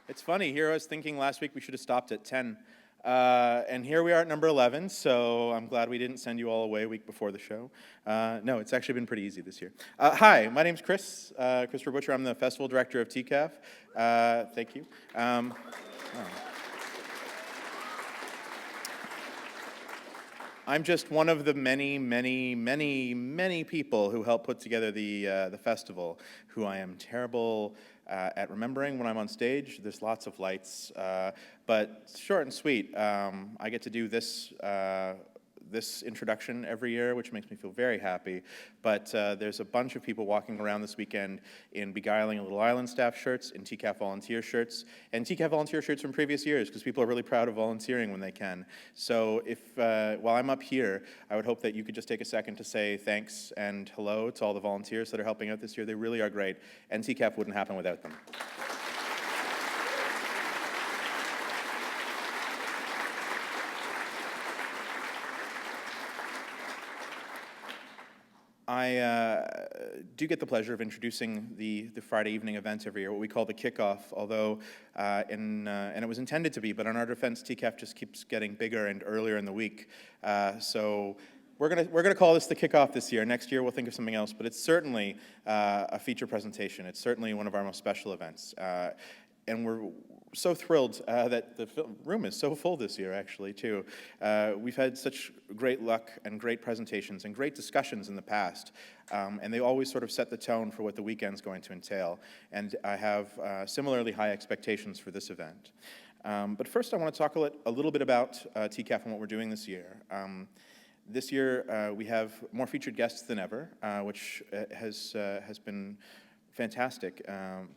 It's funny, here I was thinking last week we should have stopped at 10. And here we are at number 11, so I'm glad we didn't send you all away a week before the show. No, it's actually been pretty easy this year. Hi, my name's Chris, Christopher Butcher. I'm the festival director of TCAF. Thank you. I'm just one of the many people who helped put together the festival, who I am terrible at remembering when I'm on stage. There's lots of lights, but short and sweet. I get to do this introduction every year, which makes me feel very happy. But there's a bunch of people walking around this weekend in Beguiling Little Island staff shirts, in TCAF volunteer shirts, and TCAF volunteer shirts from previous years, because people are really proud of volunteering when they can. So if, while I'm up here, I would hope that you could just take a second to say thanks and hello to all the volunteers that are helping out this year. They really are great, and TCAF wouldn't happen without them. I do get the pleasure of introducing the Friday evening event every year, what we call the kickoff, although, and it was intended to be, but in our defense, TCAF just keeps getting bigger and earlier in the week. So we're gonna call this the kickoff this year. Next year we'll think of something else, but it's certainly a feature presentation. It's certainly one of our most special events. And we're so thrilled that the room is so full this year, actually, too. We've had such great luck and great presentations and great discussions in the past, and they always sort of set the tone for what the weekend's going to entail. And I have similarly high expectations for this event. But first, I want to talk a little bit about TCAF and what we're doing this year. This year, we have more featured guests than ever, which has been fantastic,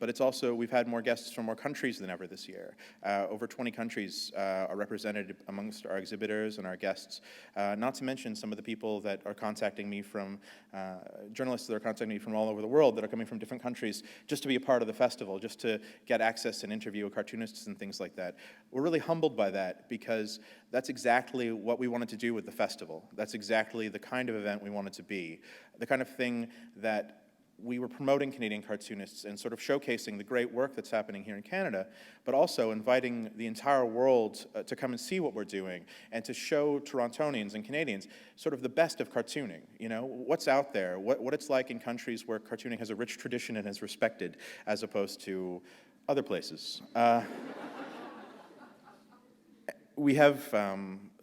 but it's also, we've had more guests from more countries than ever this year. Over 20 countries are represented amongst our exhibitors and our guests, not to mention some of the people that are contacting me from, journalists that are contacting me from all over the world that are coming from different countries just to be a part of the festival, just to get access and interview cartoonists and things like that. We're really humbled by that because that's exactly what we wanted to do with the festival. That's exactly the kind of event we wanted to be, the kind of thing that we were promoting Canadian cartoonists and sort of showcasing the great work that's happening here in Canada, but also inviting the entire world to come and see what we're doing and to show Torontonians and Canadians sort of the best of cartooning, you know, what's out there, what it's like in countries where cartooning has a rich tradition and is respected as opposed to other places. We have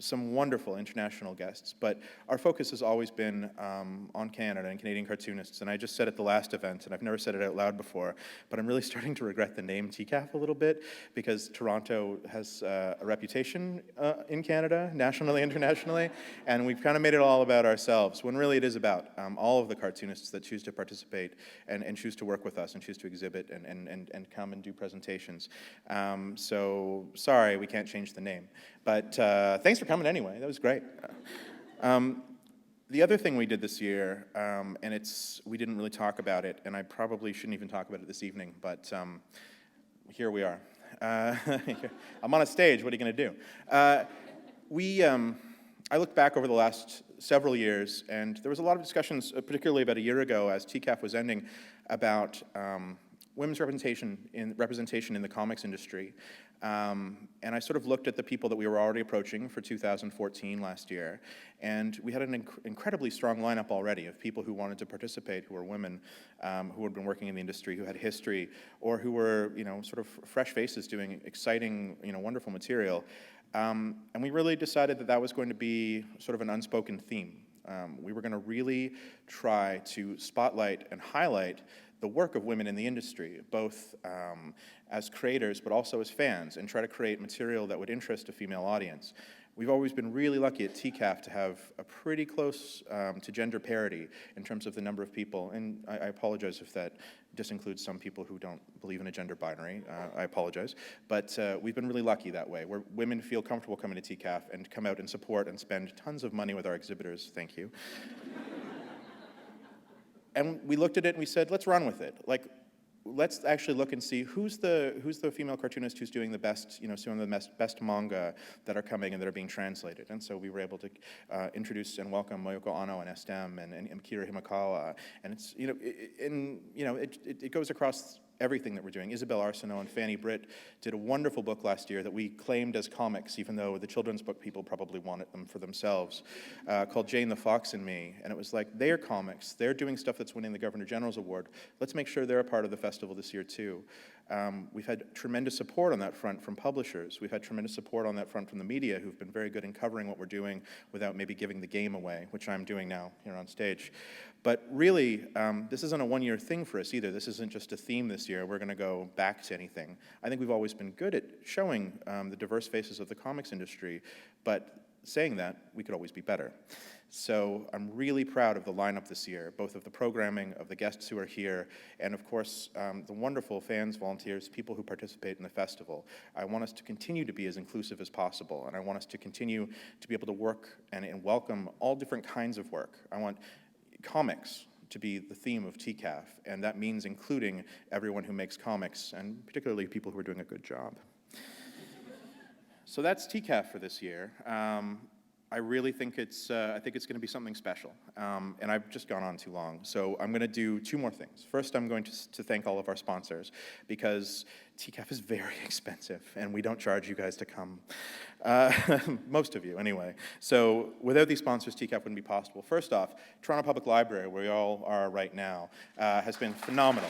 some wonderful international guests, but our focus has always been on Canada and Canadian cartoonists, and I just said at the last event, and I've never said it out loud before, but I'm really starting to regret the name TCAF a little bit, because Toronto has a reputation in Canada, nationally, internationally, and we've kind of made it all about ourselves, when really it is about all of the cartoonists that choose to participate and choose to work with us and choose to exhibit and come and do presentations. So sorry, we can't change the name. But thanks for coming anyway. That was great. The other thing we did this year, and we didn't really talk about it, and I probably shouldn't even talk about it this evening, but here we are. I'm on a stage. What are you going to do? I look back over the last several years, and there was a lot of discussions, particularly about a year ago, as TCAF was ending, about women's representation in the comics industry. And I sort of looked at the people that we were already approaching for 2014 last year, and we had an incredibly strong lineup already of people who wanted to participate, who were women, who had been working in the industry, who had history, or who were, you know, sort of fresh faces doing exciting, you know, wonderful material. And we really decided that that was going to be sort of an unspoken theme. We were going to really try to spotlight and highlight the work of women in the industry, both as creators but also as fans, and try to create material that would interest a female audience. We've always been really lucky at TCAF to have a pretty close to gender parity in terms of the number of people, and I apologize if that just includes some people who don't believe in a gender binary. I apologize, but we've been really lucky that way, where women feel comfortable coming to TCAF and come out and support and spend tons of money with our exhibitors. Thank you. And we looked at it and we said, let's run with it. Like, let's actually look and see who's the female cartoonist who's doing the best, you know, some of the best manga that are coming and that are being translated. And so we were able to introduce and welcome Mayoko Ono and Estem and Akira Himakawa. And it's, you know, it goes across everything that we're doing. Isabel Arsenault and Fanny Britt did a wonderful book last year that we claimed as comics, even though the children's book people probably wanted them for themselves, called Jane the Fox and Me. And it was like, they're comics, they're doing stuff that's winning the Governor General's Award. Let's make sure they're a part of the festival this year too. We've had tremendous support on that front from publishers. We've had tremendous support on that front from the media, who've been very good in covering what we're doing without maybe giving the game away, which I'm doing now here on stage. But really, this isn't a one-year thing for us either. This isn't just a theme this year. We're going to go back to anything. I think we've always been good at showing the diverse faces of the comics industry, but saying that, we could always be better. So I'm really proud of the lineup this year, both of the programming, of the guests who are here, and of course, the wonderful fans, volunteers, people who participate in the festival. I want us to continue to be as inclusive as possible, and I want us to continue to be able to work and welcome all different kinds of work. I want comics to be the theme of TCAF, and that means including everyone who makes comics, and particularly people who are doing a good job. So that's TCAF for this year. I really think it's going to be something special, and I've just gone on too long. So I'm going to do two more things. First, I'm going to thank all of our sponsors, because TCAF is very expensive, and we don't charge you guys to come. Most of you, anyway. So without these sponsors, TCAF wouldn't be possible. First off, Toronto Public Library, where we all are right now, has been phenomenal.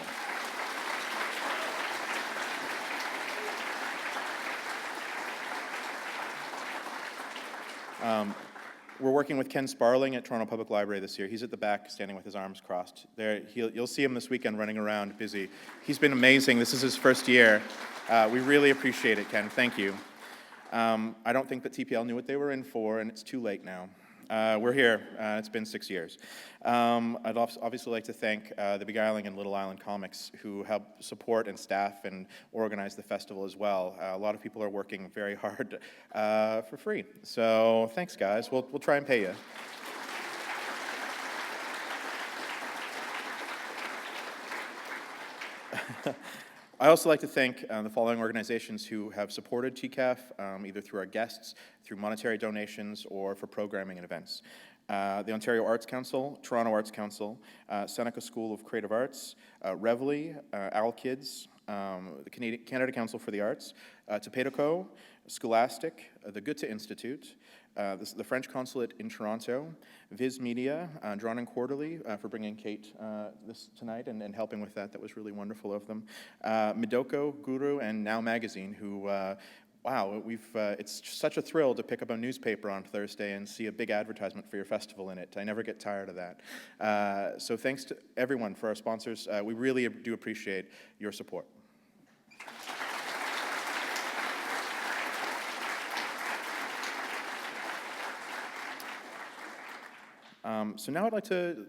We're working with Ken Sparling at Toronto Public Library this year. He's at the back, standing with his arms crossed. There, you'll see him this weekend running around, busy. He's been amazing. This is his first year. We really appreciate it, Ken. Thank you. I don't think that TPL knew what they were in for, and it's too late now. We're here. It's been 6 years. I'd obviously like to thank the Big Island and Little Island Comics, who help support and staff and organize the festival as well. A lot of people are working very hard for free. So thanks, guys. We'll try and pay you. I also like to thank the following organizations who have supported TCAF, either through our guests, through monetary donations, or for programming and events. The Ontario Arts Council, Toronto Arts Council, Seneca School of Creative Arts, Reveille, Owl Kids, the Canada Council for the Arts, Tepetoco, Scholastic, the Goethe Institute, the French Consulate in Toronto, Viz Media, Drawn and Quarterly, for bringing Kate this tonight and helping with that. That was really wonderful of them. Midoko, Guru, and Now Magazine, who, wow, it's such a thrill to pick up a newspaper on Thursday and see a big advertisement for your festival in it. I never get tired of that. So thanks to everyone for our sponsors. We really do appreciate your support. So now I'd like to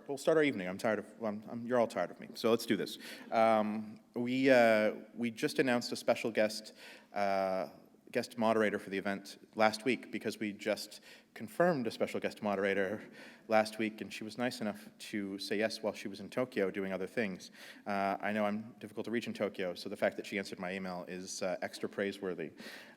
we'll start our evening. I'm tired of, you're all tired of me, so let's do this. We just announced a special guest moderator for the event last week, because we just confirmed a special guest moderator last week, and she was nice enough to say yes while she was in Tokyo doing other things. I know I'm difficult to reach in Tokyo, so the fact that she answered my email is extra praiseworthy.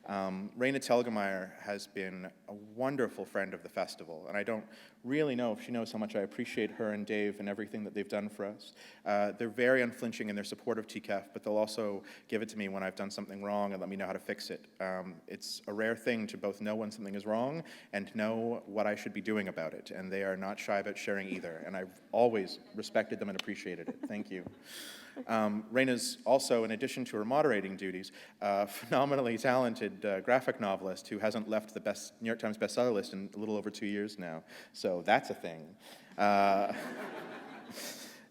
Raina Telgemeier has been a wonderful friend of the festival, and I don't really know if she knows how much I appreciate her and Dave and everything that they've done for us. They're very unflinching in their support of TCAF, but they'll also give it to me when I've done something wrong and let me know how to fix it. It's a rare thing to both know when something is wrong and know what I should be doing about it, and they are not shy about sharing either, and I've always respected them and appreciated it. Thank you. Raina's also, in addition to her moderating duties, a phenomenally talented graphic novelist who hasn't left the New York Times bestseller list in a little over 2 years now. So that's a thing.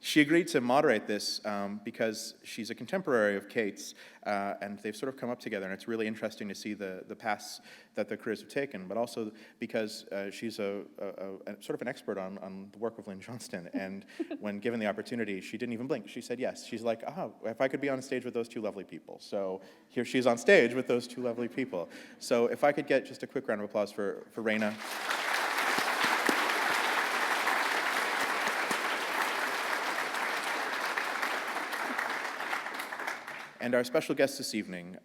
She agreed to moderate this because she's a contemporary of Kate's, and they've sort of come up together, and it's really interesting to see the paths that their careers have taken, but also because she's a sort of an expert on the work of Lynn Johnston, and when given the opportunity, she didn't even blink. She said yes. She's like, if I could be on stage with those two lovely people. So here she is on stage with those two lovely people. So if I could get just a quick round of applause for Raina. And our special guests this evening,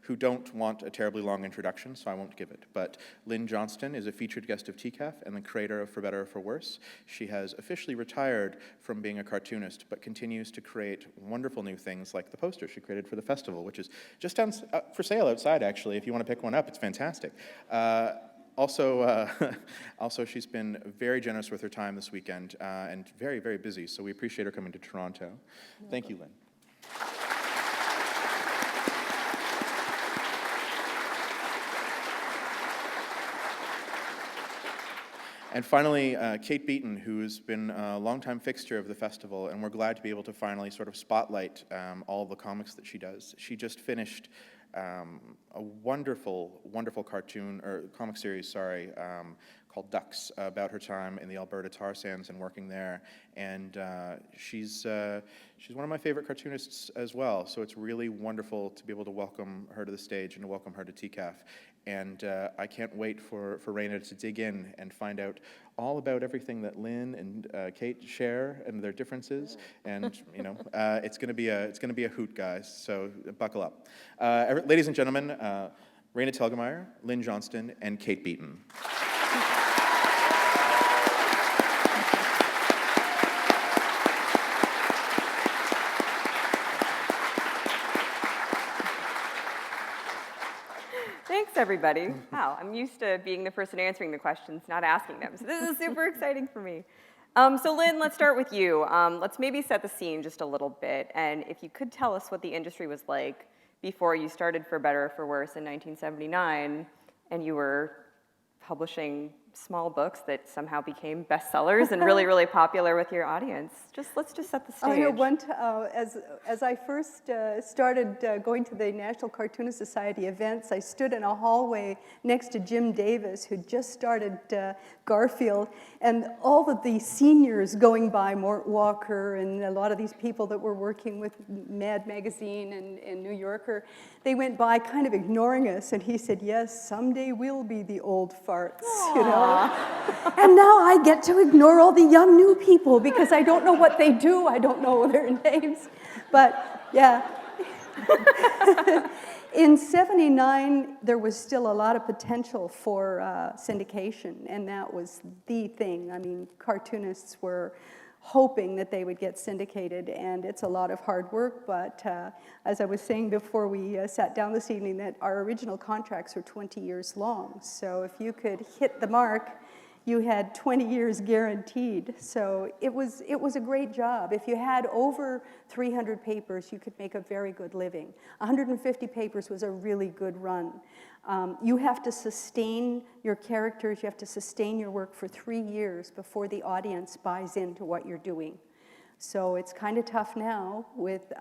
who don't want a terribly long introduction, so I won't give it, but Lynn Johnston is a featured guest of TCAF and the creator of For Better or For Worse. She has officially retired from being a cartoonist, but continues to create wonderful new things like the poster she created for the festival, which is just down for sale outside, actually. If you want to pick one up, it's fantastic. Also, she's been very generous with her time this weekend and very, very busy, so we appreciate her coming to Toronto. Thank you, Lynn. And finally, Kate Beaton, who's been a longtime fixture of the festival, and we're glad to be able to finally sort of spotlight all the comics that she does. She just finished a wonderful, wonderful cartoon, or comic series, called Ducks, about her time in the Alberta tar sands and working there. And she's one of my favorite cartoonists as well, so it's really wonderful to be able to welcome her to the stage and to welcome her to TCAF. And I can't wait for Raina to dig in and find out all about everything that Lynn and Kate share and their differences. And you know, it's going to be a hoot, guys. So buckle up, ladies and gentlemen. Raina Telgemeier, Lynn Johnston, and Kate Beaton. Thanks, everybody. Wow, I'm used to being the person answering the questions, not asking them. So this is super exciting for me. So Lynn, let's start with you. Let's maybe set the scene just a little bit. And if you could tell us what the industry was like before you started For Better or For Worse in 1979, and you were publishing small books that somehow became bestsellers and really, really popular with your audience. Let's just set the stage. I know as I first started going to the National Cartoonist Society events, I stood in a hallway next to Jim Davis, who just started Garfield, and all of the seniors going by, Mort Walker and a lot of these people that were working with Mad Magazine and New Yorker, they went by kind of ignoring us, and he said, yes, someday we'll be the old farts, you know? And now I get to ignore all the young new people because I don't know what they do. I don't know their names. But yeah. In '79, there was still a lot of potential for syndication, and that was the thing. I mean, cartoonists were hoping that they would get syndicated, and it's a lot of hard work, but as I was saying before we sat down this evening, that our original contracts were 20 years long, so if you could hit the mark, you had 20 years guaranteed. So it was a great job. If you had over 300 papers, you could make a very good living. 150 papers was a really good run. You have to sustain your characters, you have to sustain your work for 3 years before the audience buys into what you're doing. So it's kind of tough now with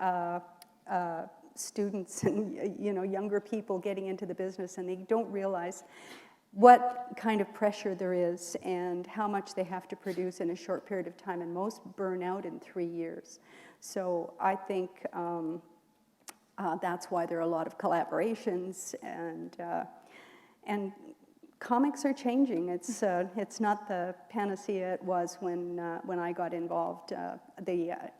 students and younger people getting into the business, and they don't realize what kind of pressure there is and how much they have to produce in a short period of time, and most burn out in 3 years. So I think that's why there are a lot of collaborations, and comics are changing. It's not the panacea it was when I got involved.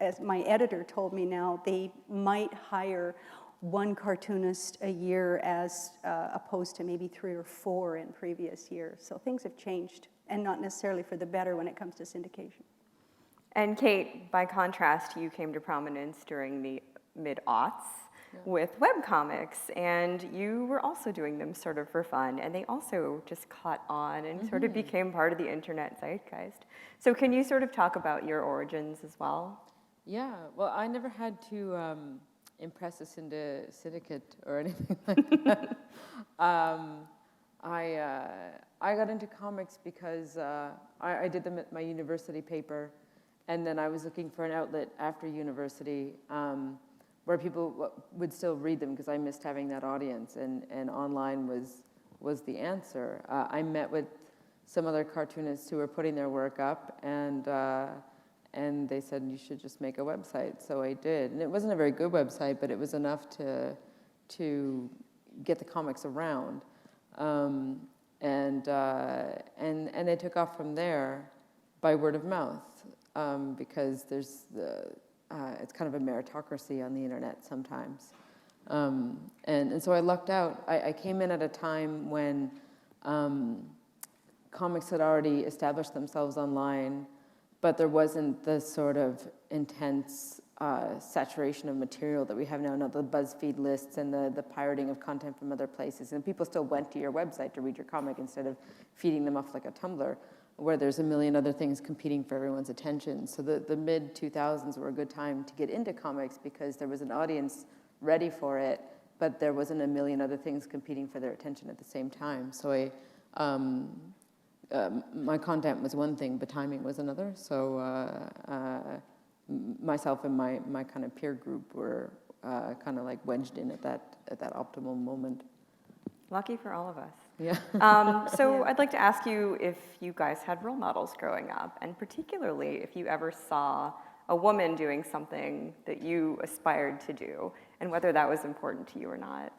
As my editor told me now, they might hire one cartoonist a year as opposed to maybe 3 or 4 in previous years. So things have changed, and not necessarily for the better when it comes to syndication. And Kate, by contrast, you came to prominence during the mid-aughts with webcomics, and you were also doing them sort of for fun, and they also just caught on and sort of became part of the internet zeitgeist. So can you sort of talk about your origins as well? Yeah, well, I never had to impress us into syndicate or anything like that. I got into comics because I did them at my university paper, and then I was looking for an outlet after university where people would still read them, because I missed having that audience, and online was the answer. I met with some other cartoonists who were putting their work up, and they said, you should just make a website. So I did, and it wasn't a very good website, but it was enough to get the comics around, and they took off from there by word of mouth, because there's it's kind of a meritocracy on the internet sometimes. And so I lucked out. I came in at a time when comics had already established themselves online, but there wasn't the sort of intense saturation of material that we have now, not the BuzzFeed lists and the pirating of content from other places. And people still went to your website to read your comic instead of feeding them off like a Tumblr, where there's a million other things competing for everyone's attention. So the mid-2000s were a good time to get into comics because there was an audience ready for it, but there wasn't a million other things competing for their attention at the same time. So my content was one thing, but timing was another. So myself and my kind of peer group were kind of like wedged in at that optimal moment. Lucky for all of us. Yeah. So I'd like to ask you if you guys had role models growing up, and particularly if you ever saw a woman doing something that you aspired to do, and whether that was important to you or not.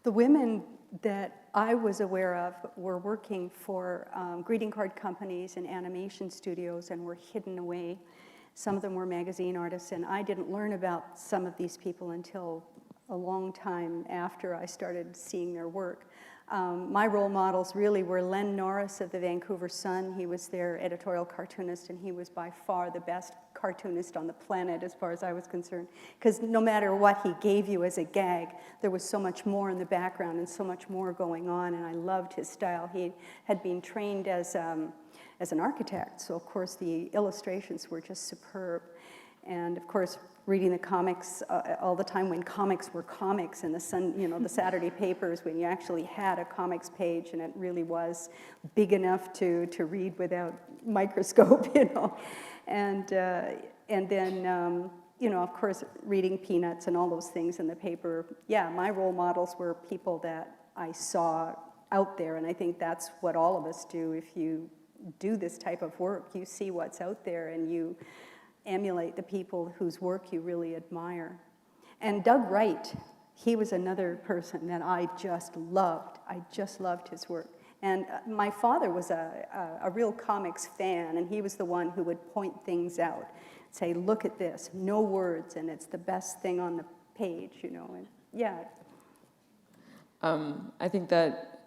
The women that I was aware of were working for greeting card companies and animation studios and were hidden away. Some of them were magazine artists, and I didn't learn about some of these people until a long time after I started seeing their work. My role models really were Len Norris of the Vancouver Sun. He was their editorial cartoonist, and he was by far the best cartoonist on the planet as far as I was concerned. Because no matter what he gave you as a gag, there was so much more in the background and so much more going on, and I loved his style. He had been trained as an architect, so of course the illustrations were just superb. And of course, reading the comics all the time when comics were comics in the Sun, the Saturday papers, when you actually had a comics page and it really was big enough to read without microscope, And then, of course, reading Peanuts and all those things in the paper. Yeah, my role models were people that I saw out there, and I think that's what all of us do. If you do this type of work, you see what's out there and you emulate the people whose work you really admire. And Doug Wright, he was another person that I just loved. I just loved his work. And my father was a real comics fan, and he was the one who would point things out, say, look at this, no words, and it's the best thing on the page, and yeah. I think that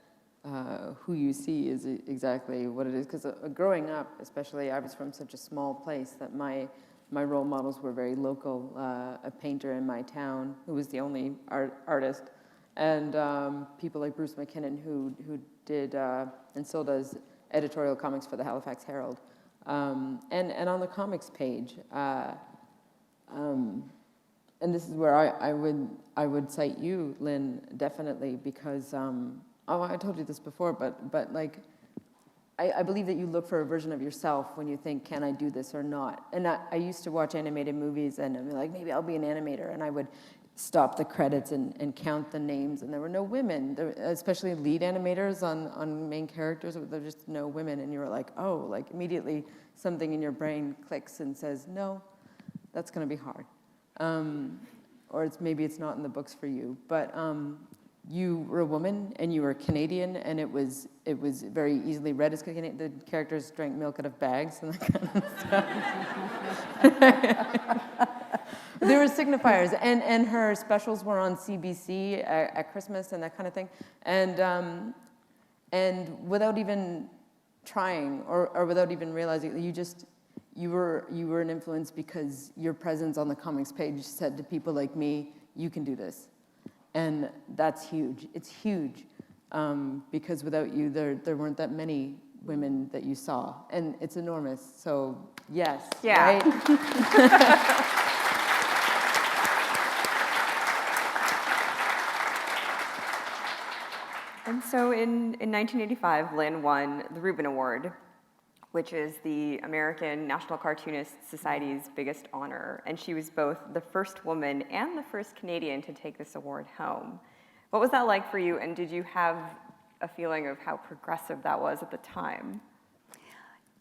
who you see is exactly what it is, because growing up, especially, I was from such a small place that my role models were very local. A painter in my town who was the only artist, and people like Bruce McKinnon who did and still does editorial comics for the Halifax Herald, and on the comics page, and this is where I would cite you, Lynn, definitely, because I told you this before, but like, I believe that you look for a version of yourself when you think, can I do this or not? And I used to watch animated movies and I'd be like, maybe I'll be an animator, and I would stop the credits and count the names, and there were no women, especially lead animators on main characters. There were just no women, and you were like, oh, like immediately something in your brain clicks and says, no, that's going to be hard, or maybe it's not in the books for you. But you were a woman and you were Canadian, and it was very easily read as Canadian. The characters drank milk out of bags and that kind of stuff. There were signifiers, and her specials were on CBC at Christmas and that kind of thing. And without even trying or without even realizing, you were an influence because your presence on the comics page said to people like me, you can do this. And that's huge. It's huge, because without you, there weren't that many women that you saw, and it's enormous. So yes, yeah. Right? And so in 1985, Lynn won the Reuben Award, which is the American National Cartoonist Society's biggest honor. And she was both the first woman and the first Canadian to take this award home. What was that like for you, and did you have a feeling of how progressive that was at the time?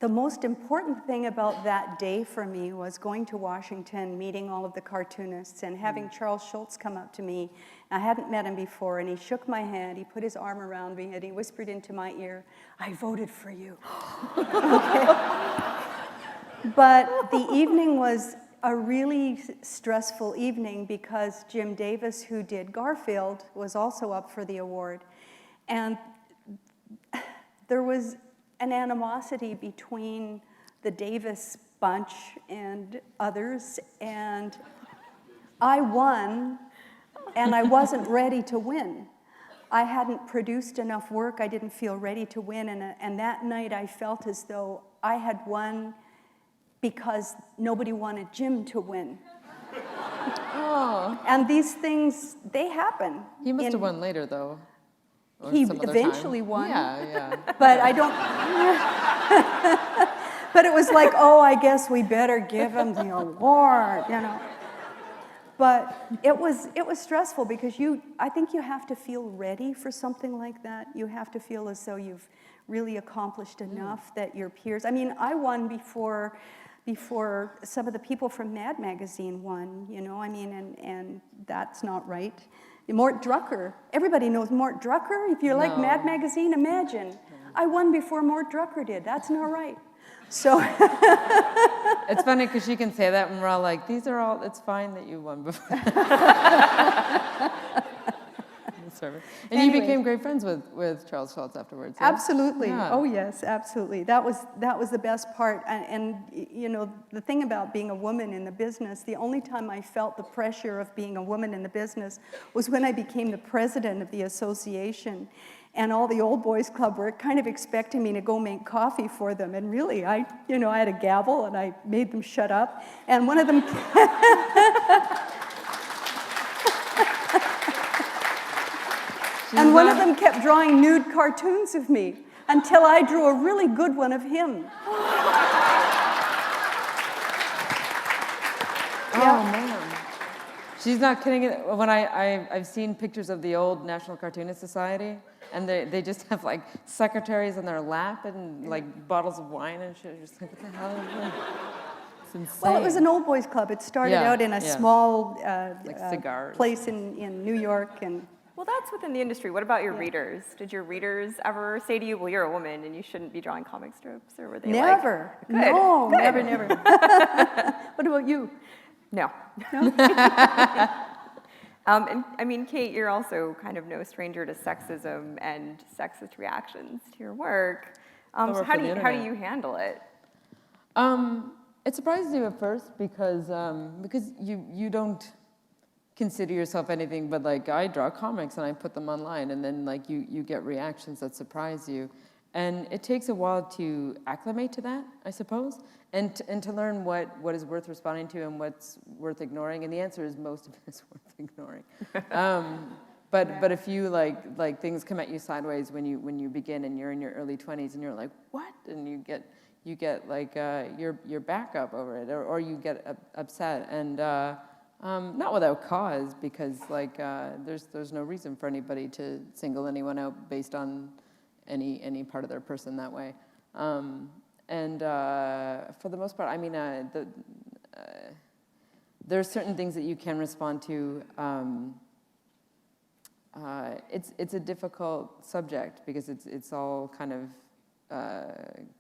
The most important thing about that day for me was going to Washington, meeting all of the cartoonists, and having Charles Schulz come up to me. I hadn't met him before, and he shook my hand, he put his arm around me, and he whispered into my ear, I voted for you. But the evening was a really stressful evening because Jim Davis, who did Garfield, was also up for the award. And there was an animosity between the Davis bunch and others, and I won, and I wasn't ready to win. I hadn't produced enough work, I didn't feel ready to win, and that night I felt as though I had won because nobody wanted Jim to win. Oh. And these things, they happen. He must have won later, though. Or He some other eventually time. won. Yeah. But I don't, but it was like, oh, I guess we better give him the award, you know. But it was stressful because I think you have to feel ready for something like that. You have to feel as though you've really accomplished enough that your peers, I mean, I won before some of the people from Mad Magazine won, you know, I mean, and that's not right. Mort Drucker, everybody knows Mort Drucker. If you like Mad Magazine, imagine. I won before Mort Drucker did. That's not right. So It's funny because she can say that and we're all like, it's fine that you won before. And Anyway. you became great friends with Charles Schultz afterwards. Yeah? Absolutely. Yeah. Oh yes, absolutely. That was the best part. And you know, the thing about being a woman in the business, the only time I felt the pressure of being a woman in the business was when I became the president of the association. And all the old boys club were kind of expecting me to go make coffee for them. And really, I had a gavel and I made them shut up. And one of them And one of them kept drawing nude cartoons of me until I drew a really good one of him. Oh, man. She's not kidding. When I've seen pictures of the old National Cartoonist Society, and they just have like secretaries in their lap and like bottles of wine and shit. You're just like, what the hell is this? It's insane. Well, it was an old boys club. It started out in a small cigars. place in New York. And Well, that's within the industry. What about your readers? Did your readers ever say to you, well, you're a woman and you shouldn't be drawing comic strips? Or were they never. like, good, No, good. never. What about you? No. And I mean, Kate, you're also kind of no stranger to sexism and sexist reactions to your work. So how do you handle it? It surprises you at first because you don't consider yourself anything but like, I draw comics and I put them online, and then like you get reactions that surprise you. And it takes a while to acclimate to that, I suppose, and to learn what is worth responding to and what's worth ignoring. And the answer is most of it is worth ignoring. But if you like things come at you sideways when you begin and you're in your early 20s and you're like, what? And you get like your back up over it, or you get upset, and not without cause, because like there's no reason for anybody to single anyone out based on any part of their person that way. And for the most part, I mean, there are certain things that you can respond to. It's a difficult subject because it's all kind of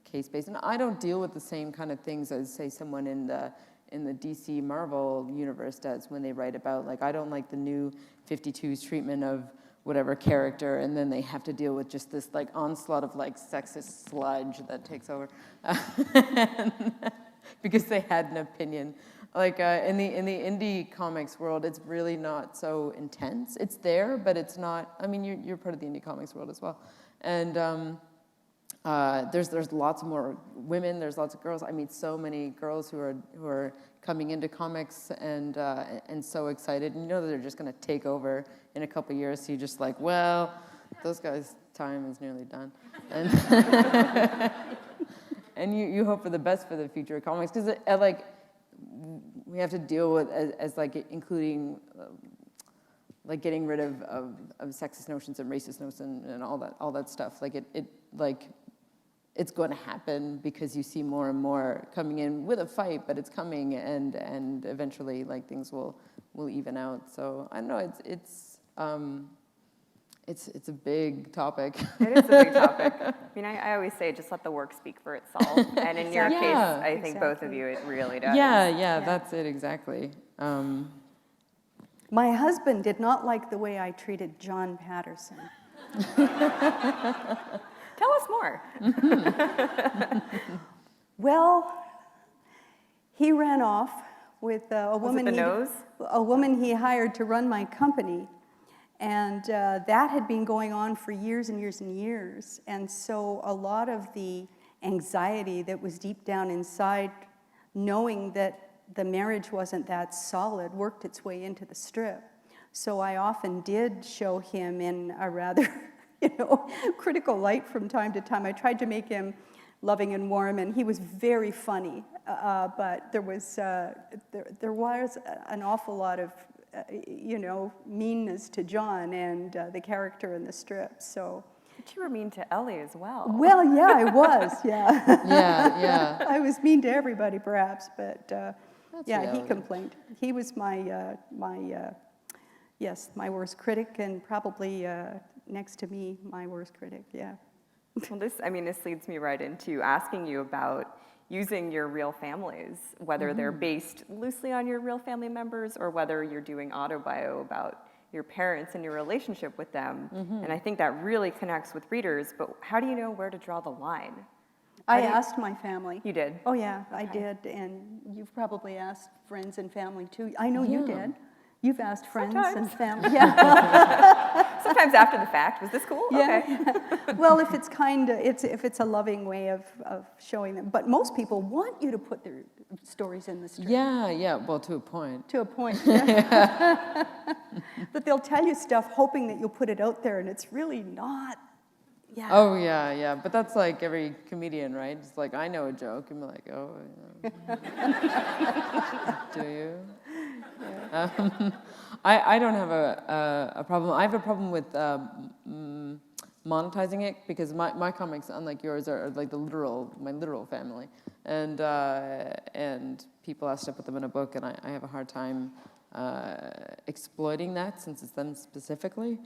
case-based, and I don't deal with the same kind of things as, say, someone in the DC Marvel universe does when they write about, like, I don't like the new 52's treatment of whatever character, and then they have to deal with just this like onslaught of like sexist sludge that takes over because they had an opinion. Like in the indie comics world, it's really not so intense. It's there, but it's not. I mean, you're part of the indie comics world as well, and there's lots more women. There's lots of girls. I meet so many girls who are coming into comics and so excited, and you know that they're just going to take over in a couple of years. So you're just like, well, those guys' time is nearly done, and and you hope for the best for the future of comics, because like we have to deal with as like including like getting rid of sexist notions and racist notions and all that stuff. Like it's going to happen because you see more and more coming in with a fight, but it's coming, and eventually like things will even out. So I don't know, It's a big topic. It is a big topic. I mean, I always say just let the work speak for itself. And in your Exactly. case, Yeah. I think both of Exactly. you, it really does. Yeah, that's it exactly. My husband did not like the way I treated John Patterson. Tell us more. Well, he ran off with a woman. Was it the nose? A woman he hired to run my company, and that had been going on for years and years and years. And so a lot of the anxiety that was deep down inside, knowing that the marriage wasn't that solid, worked its way into the strip. So I often did show him in a rather, critical light from time to time. I tried to make him loving and warm, and he was very funny. But there was an awful lot of, meanness to John and the character in the strip. So. But you were mean to Ellie as well. Well, yeah, I was. Yeah. Yeah. I was mean to everybody, perhaps, but yeah, he reality. complained. He was my worst critic, and probably next to me, my worst critic. Yeah. Well, this leads me right into asking you about using your real families, whether they're based loosely on your real family members or whether you're doing autobio about your parents and your relationship with them. And I think that really connects with readers, but how do you know where to draw the line? I asked my family. You did? Oh, yeah, I did, and you've probably asked friends and family, too. I know you did. You've asked friends and family. Yeah. Sometimes after the fact. Was this cool? Yeah. Okay. Well, if it's a loving way of showing them. But most people want you to put their stories in the strip. Yeah. Well, to a point. To a point, yeah. But they'll tell you stuff hoping that you'll put it out there, and it's really not. Yeah. Oh, yeah. But that's like every comedian, right? It's like, I know a joke. And I'm like, oh, yeah. Do you? Yeah. I don't have a problem. I have a problem with monetizing it because my comics, unlike yours, are like my literal family. And people ask to put them in a book, and I have a hard time exploiting that since it's them specifically.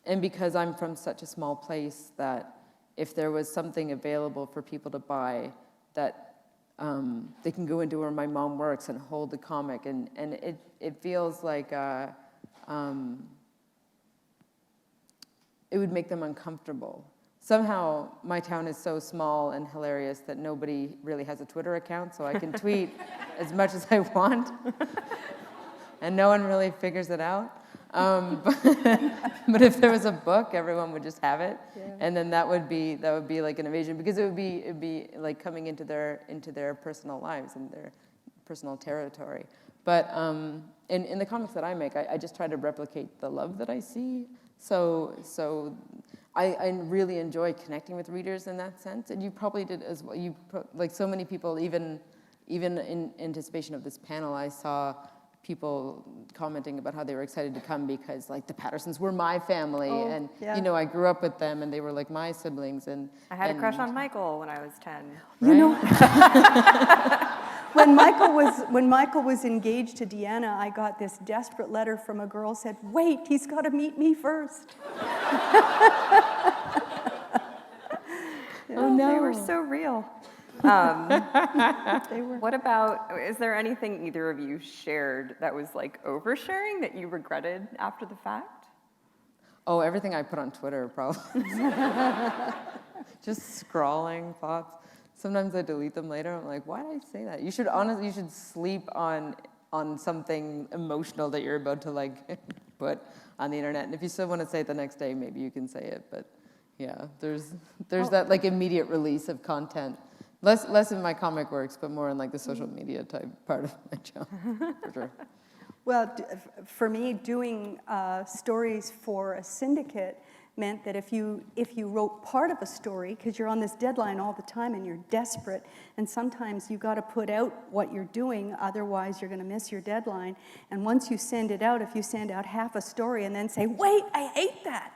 And because I'm from such a small place that if there was something available for people to buy that they can go into where my mom works and hold the comic, and it feels like it would make them uncomfortable. Somehow my town is so small and hilarious that nobody really has a Twitter account, so I can tweet as much as I want, and no one really figures it out. But if there was a book, everyone would just have it, and then that would be like an invasion because it'd be like coming into their personal lives and their personal territory. But in the comics that I make, I just try to replicate the love that I see. So I really enjoy connecting with readers in that sense, and you probably did as well. Like so many people, even in anticipation of this panel, I saw people commenting about how they were excited to come because like the Pattersons were my family, and I grew up with them and they were like my siblings. And I had a crush on Michael when I was 10. You know, when Michael was engaged to Deanna, I got this desperate letter from a girl said, "Wait, he's got to meet me first." Oh no, they were so real. They were. What about, is there anything either of you shared that was like oversharing that you regretted after the fact? Oh, everything I put on Twitter, probably. Just scrawling thoughts. Sometimes I delete them later. I'm like, why did I say that? You should sleep on something emotional that you're about to like put on the internet. And if you still want to say it the next day, maybe you can say it. But yeah, there's that like immediate release of content. Less in my comic works, but more in like the social media type part of my job, for sure. Well, for me, doing stories for a syndicate meant that if you wrote part of a story, because you're on this deadline all the time and you're desperate, and sometimes you got to put out what you're doing, otherwise you're going to miss your deadline. And once you send it out, if you send out half a story and then say, "Wait, I hate that,"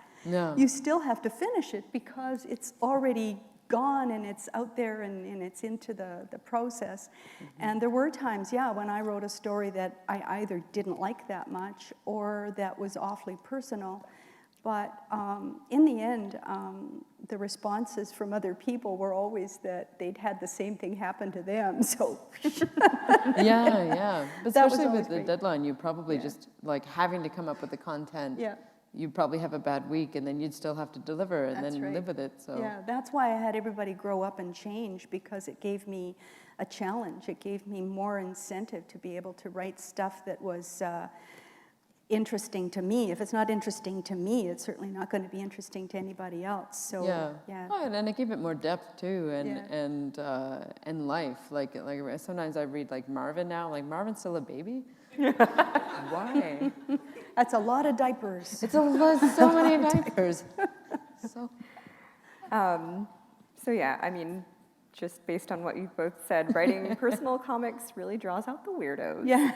you still have to finish it because it's already gone and it's out there and it's into the process. And there were times, when I wrote a story that I either didn't like that much or that was awfully personal. But in the end, the responses from other people were always that they'd had the same thing happen to them. So Yeah. But That was especially always with the great. deadline, you probably Yeah. just like having to come up with the content. Yeah. You'd probably have a bad week, and then you'd still have to deliver and That's then right. live with it. So yeah, that's why I had everybody grow up and change, because it gave me a challenge. It gave me more incentive to be able to write stuff that was interesting to me. If it's not interesting to me, it's certainly not going to be interesting to anybody else. So yeah. Oh, and it gave it more depth too, and Yeah. and life. Like sometimes I read like Marvin now. Like Marvin's still a baby. Why? That's a lot of diapers. It's so many diapers. So So yeah, I mean, just based on what you both said, writing personal comics really draws out the weirdos. Yeah.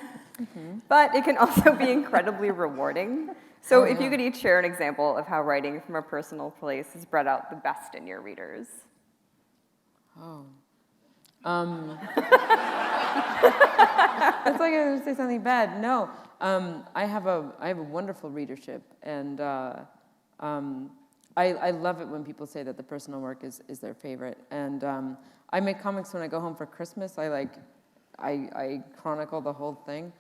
But it can also be incredibly rewarding. So Oh, if you yeah. could each share an example of how writing from a personal place has brought out the best in your readers. it's like I'm gonna say something bad. No, I have a wonderful readership, and I love it when people say that the personal work is their favorite. And I make comics when I go home for Christmas. I chronicle the whole thing,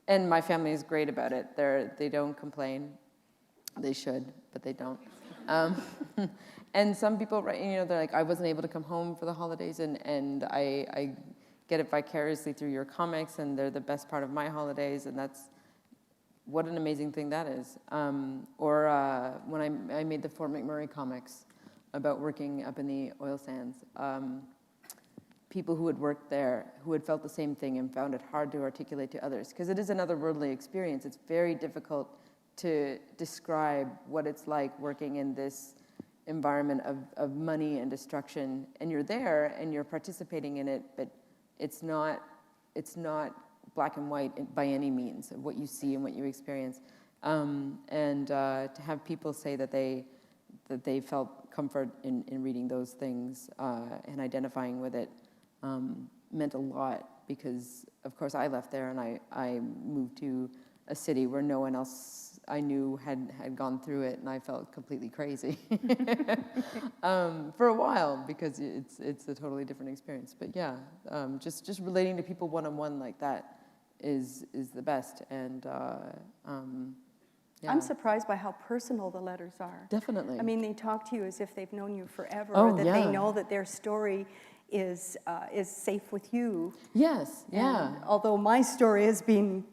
and my family is great about it. They don't complain. They should, but they don't. And some people, right, they're like, I wasn't able to come home for the holidays, and I get it vicariously through your comics, and they're the best part of my holidays, and that's what an amazing thing that is. Or when I made the Fort McMurray comics about working up in the oil sands, people who had worked there, who had felt the same thing and found it hard to articulate to others, because it is an otherworldly experience. It's very difficult to describe what it's like working in this environment of money and destruction, and you're there and you're participating in it, but it's not black and white by any means of what you see and what you experience. And to have people say that they felt comfort in reading those things and identifying with it meant a lot, because of course I left there and I moved to a city where no one else I knew had gone through it, and I felt completely crazy for a while, because it's a totally different experience. But yeah, just relating to people one-on-one like that is the best. And yeah. I'm surprised by how personal the letters are. Definitely. I mean, they talk to you as if they've known you forever, Oh, or that yeah. they know that their story is safe with you. Yes, yeah. And although my story has been,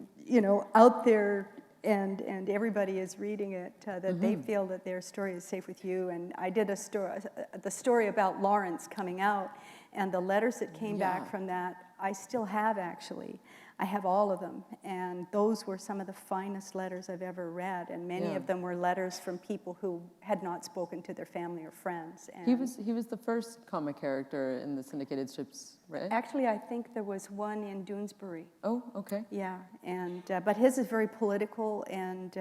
out there and everybody is reading it, that they feel that their story is safe with you. And I did the story about Lawrence coming out, and the letters that came back from that, I still have actually. I have all of them, and those were some of the finest letters I've ever read, and many of them were letters from people who had not spoken to their family or friends. And He was the first comic character in the syndicated strips, right? actually, I think there was one in Doonesbury. Oh, okay. Yeah, and but his is very political, and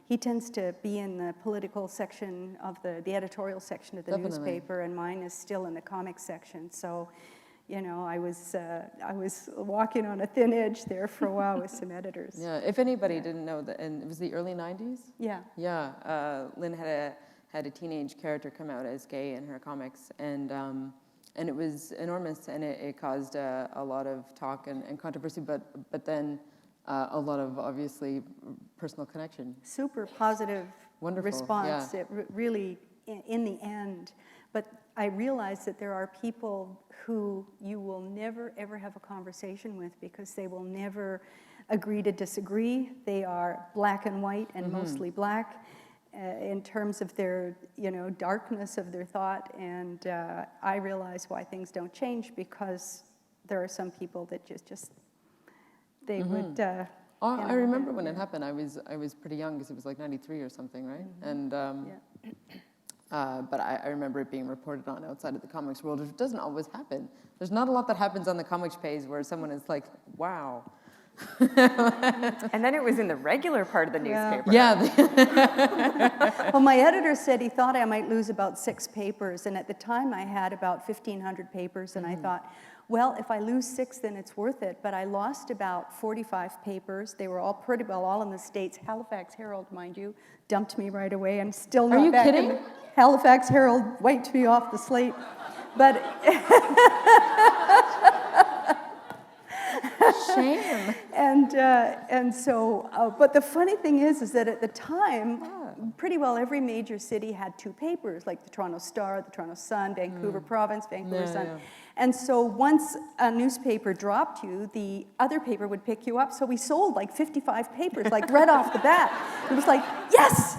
he tends to be in the political section of the editorial section of the Definitely. newspaper, and mine is still in the comic section. So, I was walking on a thin edge there for a while with some editors. Yeah, if anybody didn't know that, and it was the early 90s? Yeah. Yeah, Lynn had a teenage character come out as gay in her comics, and it was enormous, and it caused a lot of talk and controversy, but then a lot of, obviously, personal connection. Super positive Wonderful, response. yeah. It really, in the end. But I realize that there are people who you will never, ever have a conversation with, because they will never agree to disagree. They are black and white, and mostly black in terms of their, darkness of their thought. And I realize why things don't change, because there are some people that just they would. I remember when it happened. I was pretty young, because it was like 93 or something, right? And but I remember it being reported on outside of the comics world, which doesn't always happen. There's not a lot that happens on the comics page where someone is like, wow. And then it was in the regular part of the newspaper. Well, my editor said he thought I might lose about 6 papers, and at the time I had about 1,500 papers, and I thought, well, if I lose 6, then it's worth it. But I lost about 45 papers. They were all pretty well all in the States. Halifax Herald, mind you, dumped me right away. I'm still not you back in kidding? the Halifax Herald wiped me off the slate. But Shame. and so, but the funny thing is that at the time, pretty well every major city had 2 papers, like the Toronto Star, the Toronto Sun, Vancouver Province, Vancouver Sun. Yeah. And so once a newspaper dropped you, the other paper would pick you up. So we sold like 55 papers, like right off the bat. It was like, yes!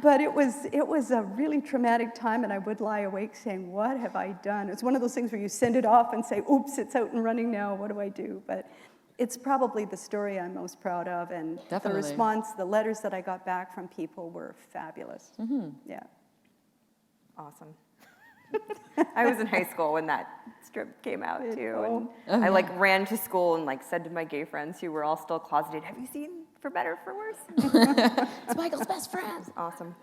But it was a really traumatic time, and I would lie awake saying, what have I done? It's one of those things where you send it off and say, oops, it's out and running now, what do I do? But it's probably the story I'm most proud of, and Definitely. the response, the letters that I got back from people were fabulous. Yeah. Awesome. I was in high school when that strip came out too, and Oh. I like ran to school and like said to my gay friends who were all still closeted, "Have you seen For Better or For Worse?" It's Michael's best friend. Awesome.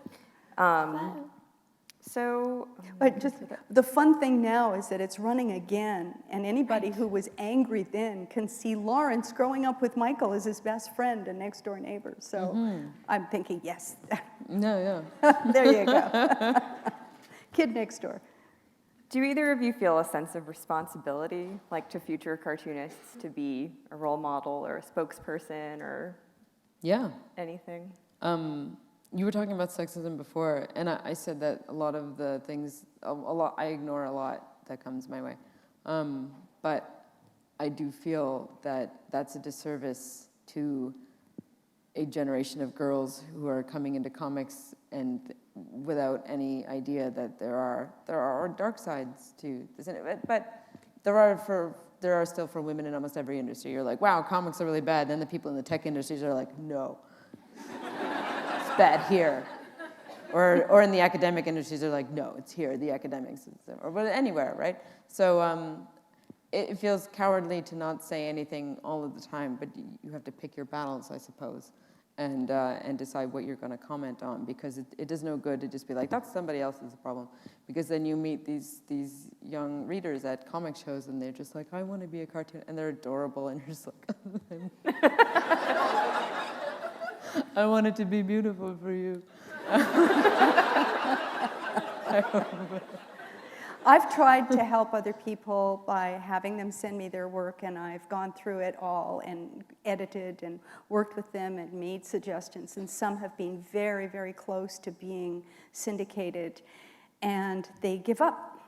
So, But just the fun thing now is that it's running again, and anybody who was angry then can see Lawrence growing up with Michael as his best friend and next door neighbor. So I'm thinking, yes, No, there you go. Kid next door. do either of you feel a sense of responsibility, like to future cartoonists, to be a role model or a spokesperson or yeah. anything? You were talking about sexism before, and I said that a lot of the things, I ignore a lot that comes my way. But I do feel that that's a disservice to a generation of girls who are coming into comics and without any idea that there are dark sides to this. But there are still for women in almost every industry. You're like, wow, comics are really bad. Then the people in the tech industries are like, no. Bad here, or in the academic industries, they're like, no, it's here, the academics, or anywhere, right? So it feels cowardly to not say anything all of the time, but you have to pick your battles, I suppose, and decide what you're going to comment on, because it does no good to just be like, that's somebody else's problem, because then you meet these young readers at comic shows, and they're just like, I want to be a cartoon, and they're adorable, and you're just like, I want it to be beautiful for you. I've tried to help other people by having them send me their work, and I've gone through it all and edited and worked with them and made suggestions, and some have been very, very close to being syndicated, and they give up,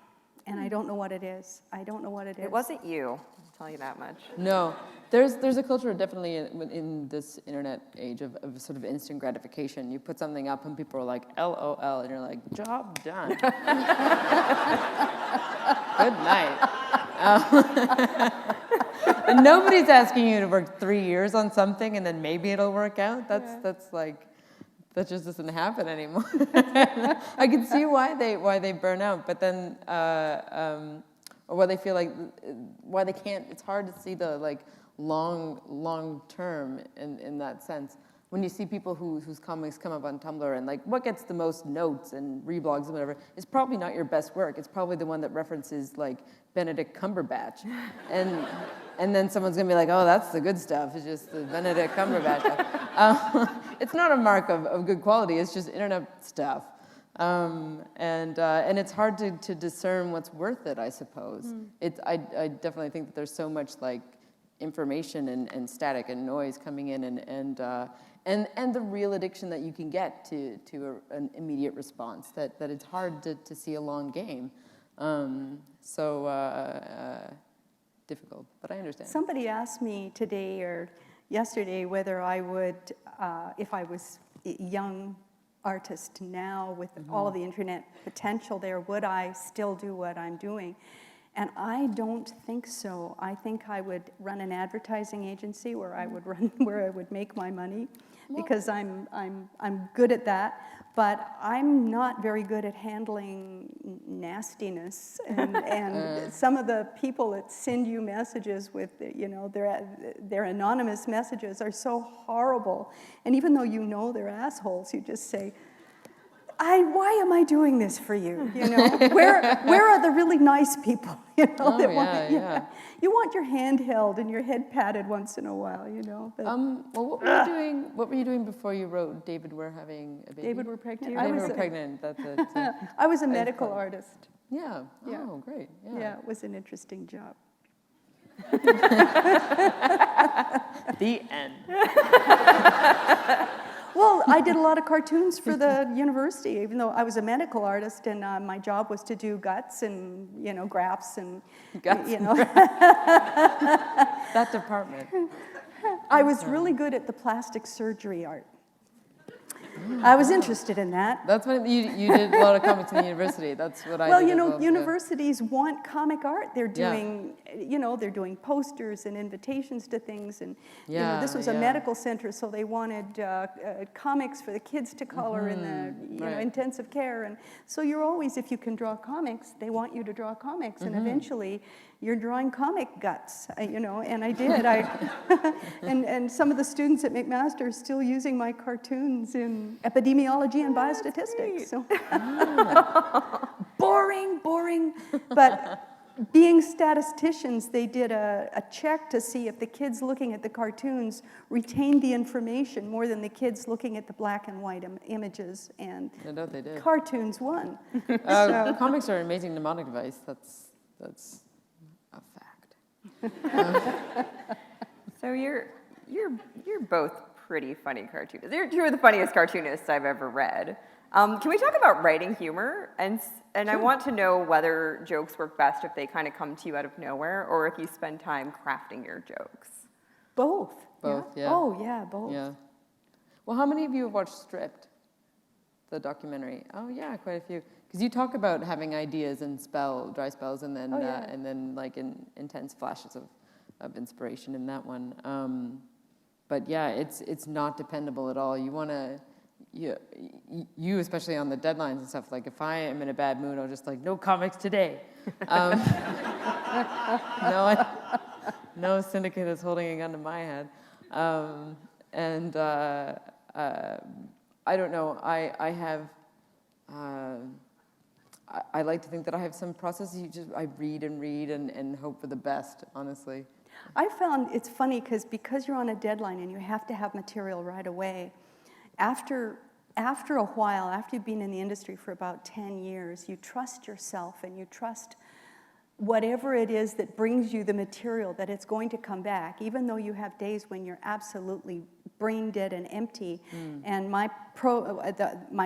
and I don't know what it is. I don't know what it is. It wasn't you, I'll tell you that much. No, there's a culture definitely in this internet age of sort of instant gratification. You put something up and people are like, LOL, and you're like, job done. Good night. And nobody's asking you to work 3 years on something and then maybe it'll work out. That's like, that just doesn't happen anymore. I can see why they burn out, but then, or why they feel like, why they can't, it's hard to see the like long term in that sense. When you see people whose comics come up on Tumblr and like what gets the most notes and reblogs and whatever, it's probably not your best work. It's probably the one that references like Benedict Cumberbatch. And then someone's gonna be like, oh, that's the good stuff. It's just the Benedict Cumberbatch stuff. It's not a mark of good quality, it's just internet stuff. And it's hard to discern what's worth it, I suppose. I definitely think that there's so much like information and static and noise coming in and the real addiction that you can get to an immediate response that it's hard to see a long game. Difficult, but I understand. Somebody asked me today or yesterday whether I would, if I was a young artist now with all of the internet potential there, would I still do what I'm doing? And I don't think so. I think I would run an advertising agency where I would make my money, because I'm good at that. But I'm not very good at handling nastiness, and some of the people that send you messages with, you know, their anonymous messages are so horrible. And even though you know they're assholes, you just say, why am I doing this for you? You know, where are the really nice people? You know, Oh, that yeah, yeah. You want your hand held and your head patted once in a while, you know. But Well, what were you doing? What were you doing before you wrote "David, we're having a baby"? David, we're pregnant. David, we're pregnant. That's it. So, I was a medical artist. yeah. Yeah. Oh, great. Yeah. Yeah, it was an interesting job. The end. Well, I did a lot of cartoons for the university, even though I was a medical artist, and my job was to do guts and, you know, grafts and, Guts you know. That department. I was really good at the plastic surgery art. I was interested in that. That's when you did a lot of comics in the university. That's what I Well, did you as know, well, yeah. universities want comic art. They're Yeah. doing, you know, they're doing posters and invitations to things, and you know, Yeah, this was a yeah. medical center, so they wanted comics for the kids to color in the, you know, right. intensive care, and so you're always, if you can draw comics, they want you to draw comics, and eventually you're drawing comic guts, you know, and I did. And some of the students at McMaster are still using my cartoons in epidemiology and biostatistics. So boring. But being statisticians, they did a check to see if the kids looking at the cartoons retained the information more than the kids looking at the black and white images, and I know they did. cartoons won. So, Comics are an amazing mnemonic device. That's a fact. So you're both pretty funny cartoonists. You're two of the funniest cartoonists I've ever read. Can we talk about writing humor? And I want to know whether jokes work best if they kind of come to you out of nowhere, or if you spend time crafting your jokes. both. Both, yeah. Oh, yeah, both. Yeah. Well, how many of you have watched Stripped, the documentary? Oh, yeah, quite a few. Because you talk about having ideas and dry spells, and then Oh, yeah. and then like intense flashes of inspiration in that one. But yeah, it's not dependable at all. You want to. You especially on the deadlines and stuff, like if I am in a bad mood, I'll just like, no comics today. No syndicate is holding a gun to my head. I don't know, I have, I like to think that I have some process. I read and hope for the best, honestly. I found it's funny because you're on a deadline and you have to have material right away. After a while, after you've been in the industry for about 10 years, you trust yourself and you trust whatever it is that brings you the material, that it's going to come back, even though you have days when you're absolutely brain dead and empty. And my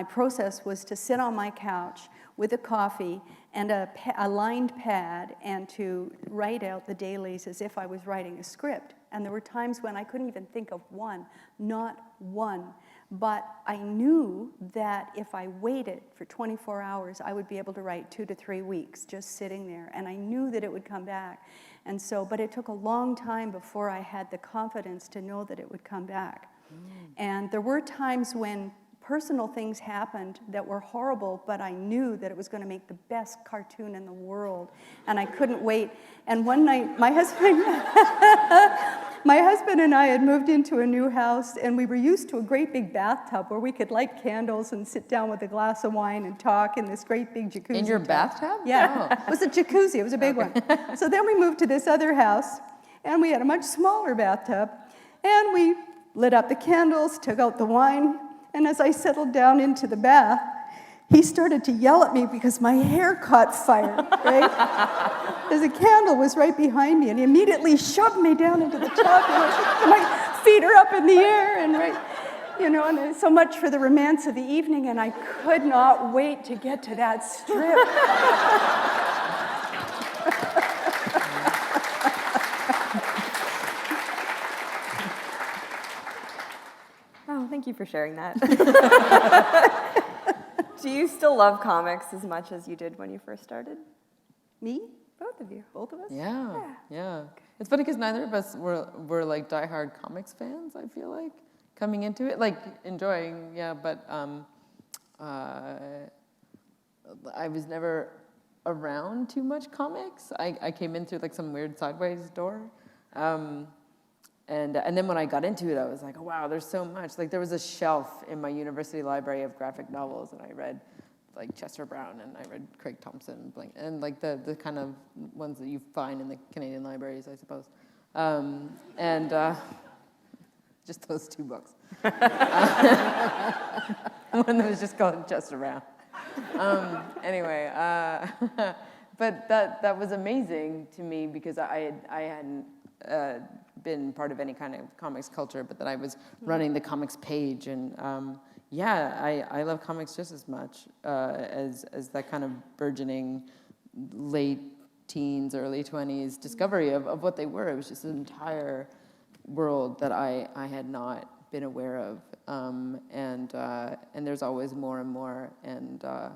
process was to sit on my couch with a coffee and a lined pad and to write out the dailies as if I was writing a script. And there were times when I couldn't even think of one, not one. But I knew that if I waited for 24 hours, I would be able to write 2 to 3 weeks just sitting there. And I knew that it would come back. And so, but it took a long time before I had the confidence to know that it would come back. And there were times when personal things happened that were horrible, but I knew that it was going to make the best cartoon in the world. And I couldn't wait. And one night, my husband and I had moved into a new house, and we were used to a great big bathtub where we could light candles and sit down with a glass of wine and talk in this great big jacuzzi. In your tub. bathtub? Yeah, Oh. it was a jacuzzi. It was a big one. So then we moved to this other house, and we had a much smaller bathtub, and we lit up the candles, took out the wine, and as I settled down into the bath, he started to yell at me because my hair caught fire, right? Because the candle was right behind me, and he immediately shoved me down into the tub, and my feet are up in the air, and right, you know, and so much for the romance of the evening, and I could not wait to get to that strip. Oh, thank you for sharing that. Do you still love comics as much as you did when you first started? Me? Both of you. Both of us? Yeah. It's funny because neither of us were like diehard comics fans, I feel like, coming into it. Like, enjoying, yeah, but I was never around too much comics. I came in through like some weird sideways door. And then when I got into it, I was like, oh, wow, there's so much. Like, there was a shelf in my university library of graphic novels, and I read, like, Chester Brown, and I read Craig Thompson, and like the kind of ones that you find in the Canadian libraries, I suppose. Just those 2 books. One that was just called Chester Brown. Anyway, but that was amazing to me because I hadn't been part of any kind of comics culture, but that I was running the comics page, and I love comics just as much as that kind of burgeoning late teens, early 20s discovery of what they were. It was just an entire world that I had not been aware of, and there's always more and more, and I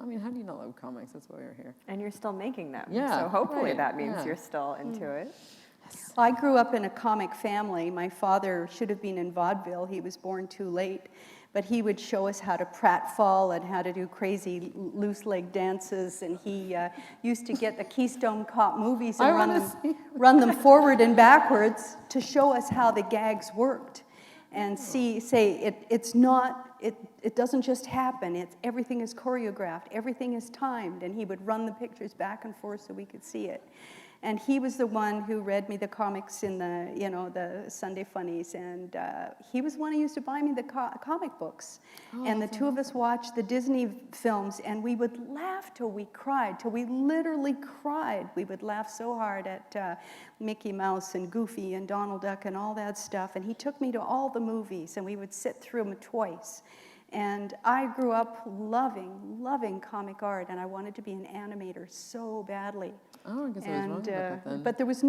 mean, how do you not love comics? That's why you're here. And you're still making them. Yeah, So hopefully right, that means yeah. you're still into it. I grew up in a comic family. My father should have been in vaudeville. He was born too late. But he would show us how to pratfall and how to do crazy loose leg dances. And he used to get the Keystone Cop movies and run them forward and backwards to show us how the gags worked. And it doesn't just happen. Everything is choreographed. Everything is timed. And he would run the pictures back and forth so we could see it. And he was the one who read me the comics in the Sunday Funnies, and he was the one who used to buy me the comic books. And the 2 of us watched the Disney films, and we would laugh till we cried, till we literally cried. We would laugh so hard at Mickey Mouse and Goofy and Donald Duck and all that stuff. And he took me to all the movies, and we would sit through them twice. And I grew up loving comic art, and I wanted to be an animator so badly. Oh, I guess I was wrong about that then. But there was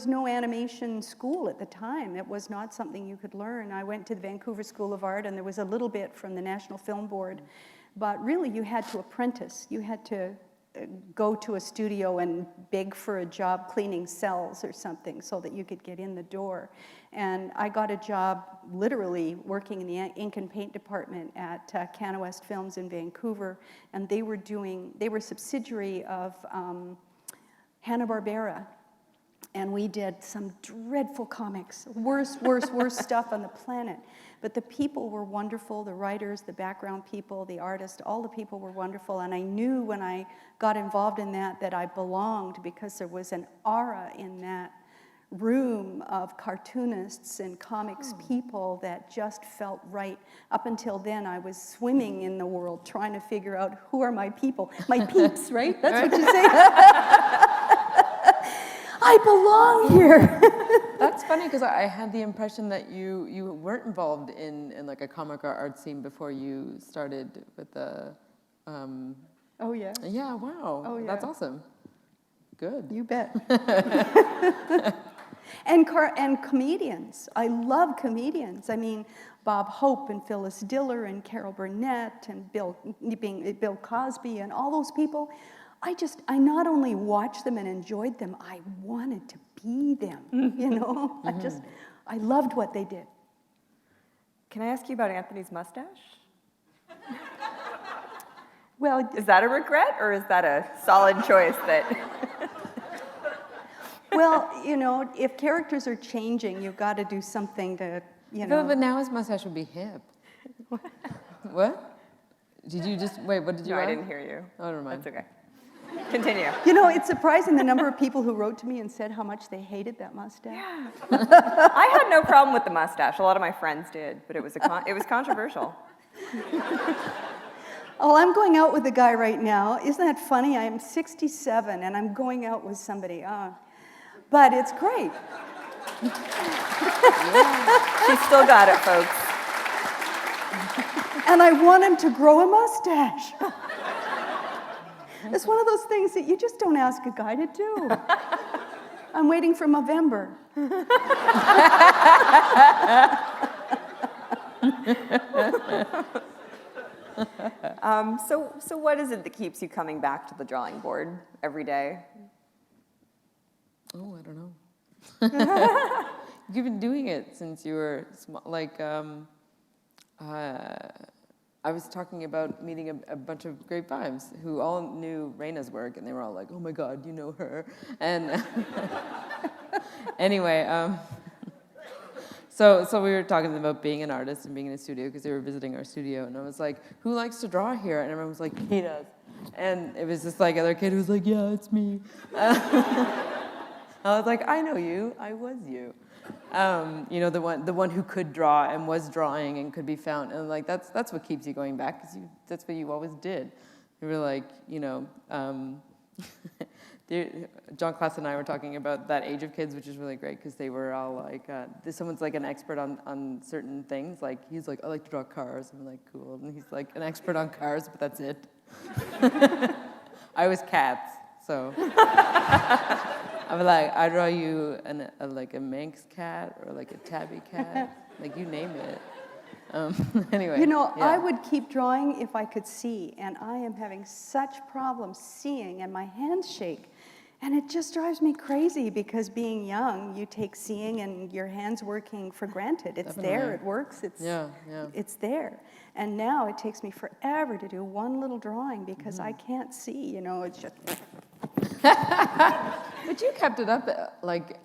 no animation school at the time. It was not something you could learn. I went to the Vancouver School of Art, and there was a little bit from the National Film Board. But really, you had to apprentice. You had to go to a studio and beg for a job cleaning cells or something so that you could get in the door. And I got a job literally working in the ink and paint department at Canada West Films in Vancouver, and they were a subsidiary of Hanna-Barbera. And we did some dreadful comics, worst stuff on the planet. But the people were wonderful, the writers, the background people, the artists, all the people were wonderful. And I knew when I got involved in that I belonged, because there was an aura in that room of cartoonists and comics people that just felt right. Up until then, I was swimming in the world trying to figure out who are my people, my peeps, right? That's what you say. I belong here. That's funny, because I had the impression that you weren't involved in like a comic or art scene before you started with the. Oh yeah. Yeah. Wow. Oh, yeah. That's awesome. Good. You bet. And comedians. I love comedians. I mean, Bob Hope and Phyllis Diller and Carol Burnett and Bill Cosby and all those people. I not only watched them and enjoyed them, I wanted to be them, you know? I loved what they did. Can I ask you about Anthony's mustache? Well, Is that a regret, or is that a solid choice that... well, you know, if characters are changing, you've got to do something to, you know. But now his mustache would be hip. What? Did you just wait? What did you? No, I ask? didn't hear you. Oh, never mind. That's okay. Continue. You know, it's surprising the number of people who wrote to me and said how much they hated that mustache. Yeah. I had no problem with the mustache. A lot of my friends did, but it was controversial. Oh, I'm going out with a guy right now. Isn't that funny? I'm 67 and I'm going out with somebody. But it's great. She still got it, folks. And I want him to grow a mustache. It's one of those things that you just don't ask a guy to do. I'm waiting for November. So what is it that keeps you coming back to the drawing board every day? Oh, I don't know. You've been doing it since you were small. Like, I was talking about meeting a bunch of grapevines who all knew Raina's work, and they were all like, "Oh my God, you know her," and Anyway, so we were talking about being an artist and being in a studio because they were visiting our studio, and I was like, "Who likes to draw here?" And everyone was like, "He does." And it was this like other kid who was like, "Yeah, it's me." I was like, "I know you. I was you." You know, the one who could draw and was drawing and could be found, and like that's what keeps you going back because that's what you always did. You were like, you know. John Klass and I were talking about that age of kids, which is really great because they were all like, someone's like an expert on certain things. Like, he's like, I like to draw cars. I'm like, cool. And he's like an expert on cars, but that's it. I was cats, so. I'm like, I draw you like a Manx cat or like a tabby cat, like you name it. Anyway. You know, yeah. I would keep drawing if I could see, and I am having such problems seeing, and my hands shake. And it just drives me crazy because being young, you take seeing and your hands working for granted. It's Definitely. there, it works, it's there. And now it takes me forever to do one little drawing because I can't see, you know, it's just... But you kept it up, like,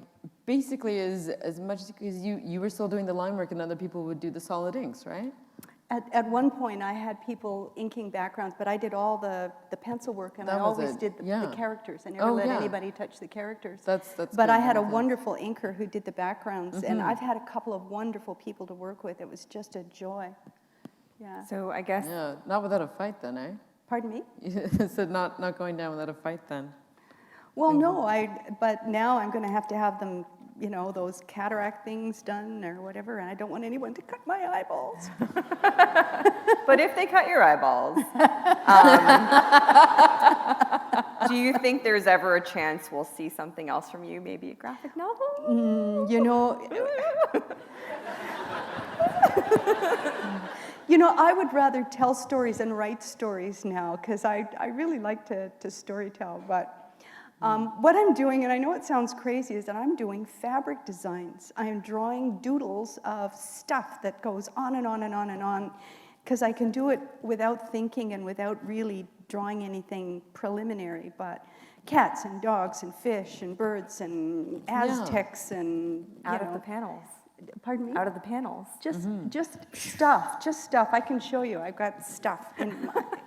basically as much as because you were still doing the line work and other people would do the solid inks, right? At one point, I had people inking backgrounds, but I did all the pencil work, and I always did the characters. I never let anybody touch the characters. That's but I had a wonderful inker who did the backgrounds, and I've had a couple of wonderful people to work with. It was just a joy. Yeah. So I guess... Yeah, not without a fight then, eh? Pardon me? You said not going down without a fight then. Well, no, but now I'm going to have them, you know, those cataract things done or whatever, and I don't want anyone to cut my eyeballs. But if they cut your eyeballs, do you think there's ever a chance we'll see something else from you, maybe a graphic novel? You know, you know, I would rather tell stories and write stories now because I really like to storytell, but what I'm doing, and I know it sounds crazy, is that I'm doing fabric designs. I'm drawing doodles of stuff that goes on and on and on and on, because I can do it without thinking and without really drawing anything preliminary, but cats and dogs and fish and birds and Aztecs and, Out of the panels. Pardon me? Out of the panels. Just stuff. I can show you. I've got stuff.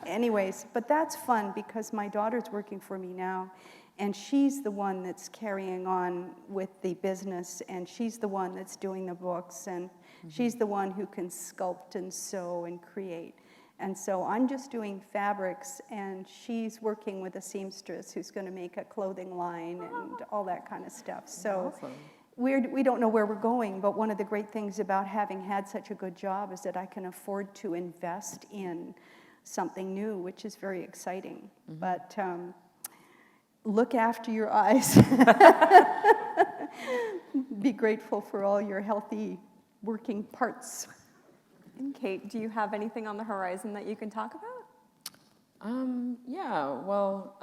Anyways, but that's fun because my daughter's working for me now, and she's the one that's carrying on with the business, and she's the one that's doing the books, and she's the one who can sculpt and sew and create. And so I'm just doing fabrics, and she's working with a seamstress who's going to make a clothing line and all that kind of stuff. So. Awesome. We don't know where we're going, but one of the great things about having had such a good job is that I can afford to invest in something new, which is very exciting. But look after your eyes. Be grateful for all your healthy working parts. And Kate, do you have anything on the horizon that you can talk about? Yeah, well,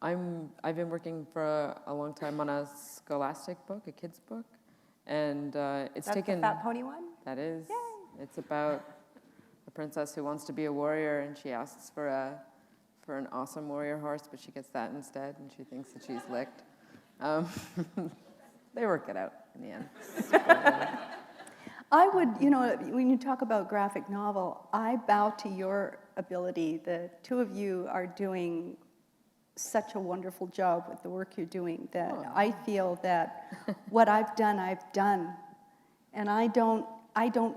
I've been working for a long time on a scholastic book, a kid's book, and it's taken... That's the Fat Pony one? That is. Yay. It's about a princess who wants to be a warrior, and she asks for an awesome warrior horse, but she gets that instead, and she thinks that she's licked. They work it out in the end. I would, you know, when you talk about graphic novel, I bow to your ability. The two of you are doing such a wonderful job with the work you're doing that I feel that what I've done. And I don't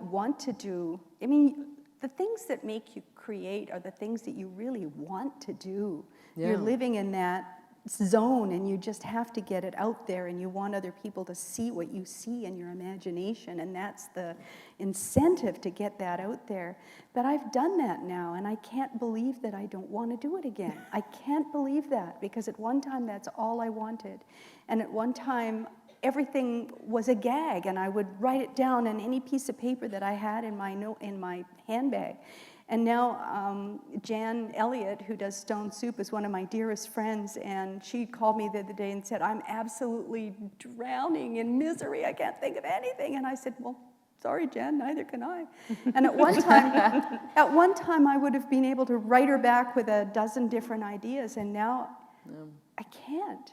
want to do, I mean, the things that make you create are the things that you really want to do. Yeah. You're living in that zone and you just have to get it out there, and you want other people to see what you see in your imagination, and that's the incentive to get that out there. But I've done that now, and I can't believe that I don't want to do it again. I can't believe that, because at one time that's all I wanted, and at one time everything was a gag, and I would write it down on any piece of paper that I had in my handbag. And now Jan Elliott, who does Stone Soup, is one of my dearest friends, and she called me the other day and said, I'm absolutely drowning in misery. I can't think of anything. And I said, well, sorry, Jan, neither can I. And at one time I would have been able to write her back with a dozen different ideas, and now I can't.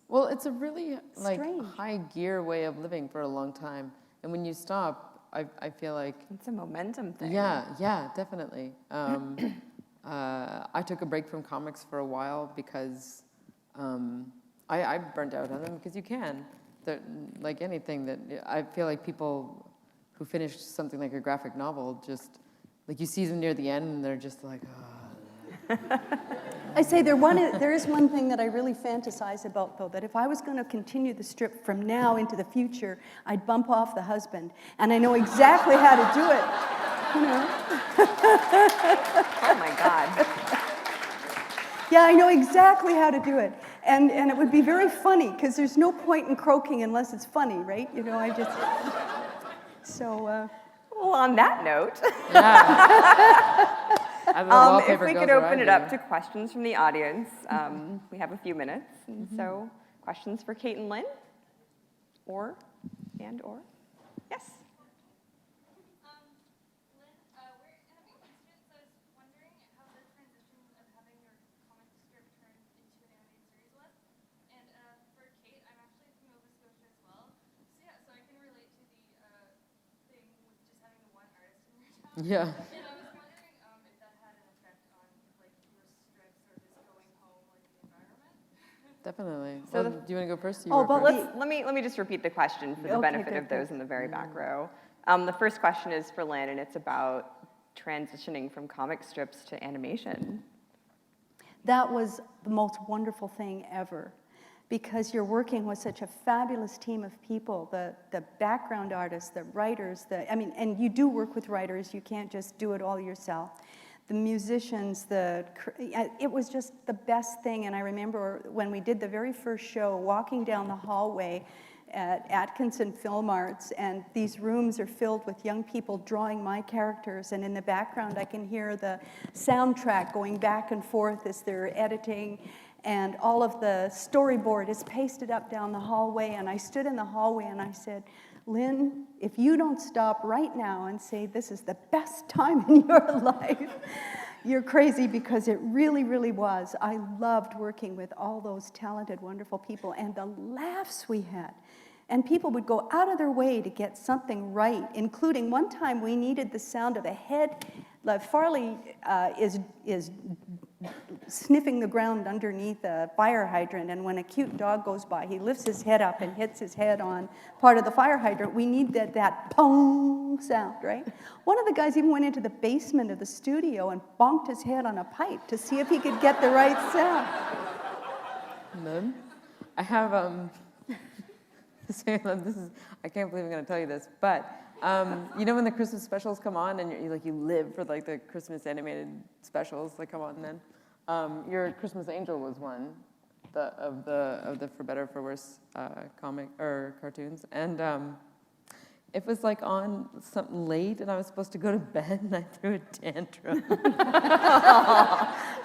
Well, it's a really like Strange. high gear way of living for a long time, and when you stop, I feel like It's a momentum thing. yeah, definitely. I took a break from comics for a while because I burnt out on them because you can. Like anything that I feel like people who finish something like a graphic novel just like you see them near the end and they're just like, oh. I say there is one thing that I really fantasize about, though, that if I was going to continue the strip from now into the future, I'd bump off the husband, and I know exactly how to do it. You know? Oh my God. Yeah, I know exactly how to do it, and it would be very funny because there's no point in croaking unless it's funny, right? You know, I just so. Well, on that note, if we could open it up to questions from the audience, we have a few minutes, and so questions for Kate and Lynn, or yes. Lynn, we're in a Beaton student, so I was wondering how the transition of having your comic strip turned into an animated series was. And for Kate, I'm actually from Nova Scotia as well. So yeah, so I can relate to the thing with just having the one artist in your town. Yeah. And I was wondering if that had an effect on like your strips or just going home, like the environment. Definitely. So Well, do you want to go first? Oh, but Let me just repeat the question for the Okay, benefit good, of those in the very back row. The first question is for Lynn, and it's about transitioning from comic strips to animation. That was the most wonderful thing ever, because you're working with such a fabulous team of people, the background artists, the writers, and you do work with writers, you can't just do it all yourself. The musicians, it was just the best thing, and I remember when we did the very first show, walking down the hallway at Atkinson Film Arts, and these rooms are filled with young people drawing my characters, and in the background I can hear the soundtrack going back and forth as they're editing, and all of the storyboard is pasted up down the hallway, and I stood in the hallway and I said, Lynn, if you don't stop right now and say this is the best time in your life, you're crazy, because it really, really was. I loved working with all those talented, wonderful people, and the laughs we had. And people would go out of their way to get something right, including one time we needed the sound of a head. Farley is sniffing the ground underneath a fire hydrant, and when a cute dog goes by, he lifts his head up and hits his head on part of the fire hydrant. We need that pong sound, right? One of the guys even went into the basement of the studio and bonked his head on a pipe to see if he could get the right sound. And then I have I can't believe I'm going to tell you this, but you know when the Christmas specials come on and you live for like the Christmas animated specials that come on then? Your Christmas Angel was one of the For Better or For Worse comic or cartoons, and it was like on something late, and I was supposed to go to bed, and I threw a tantrum.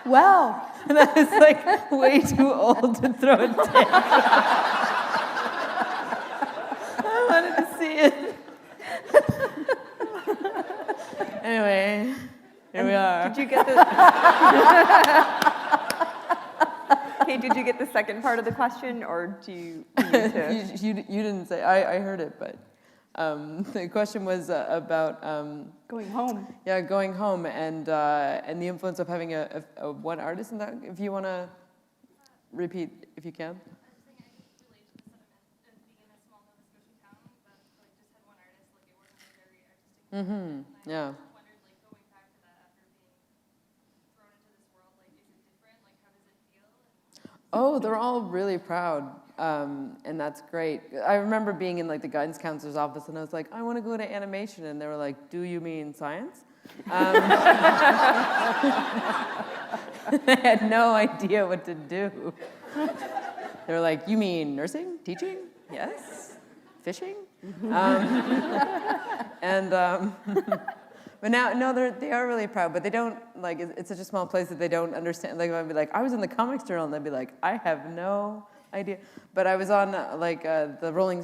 Wow. And I was like way too old to throw a tantrum. I wanted to see it. Anyway, here we are. Did you get the Kate, did you get the second part of the question, or do you need to? You didn't say. I heard it, but the question was about Going home. yeah, going home and the influence of having a one artist in that. If you want to repeat, if you can. Mm-hmm. Yeah. Wondered, like, going back to that after being thrown into this world, like, is it different? Like, how does it feel? Oh, they're all really proud, and that's great. I remember being in like the guidance counselor's office, and I was like, I want to go to animation, and they were like, do you mean science? I had no idea what to do. They were like, you mean nursing, teaching? Yes. Fishing? But now, no, they are really proud, but they don't, like, it's such a small place that they don't understand. Like, I'd be like, I was in the Comics Journal, and they'd be like, I have no idea. But I was on, the Rolling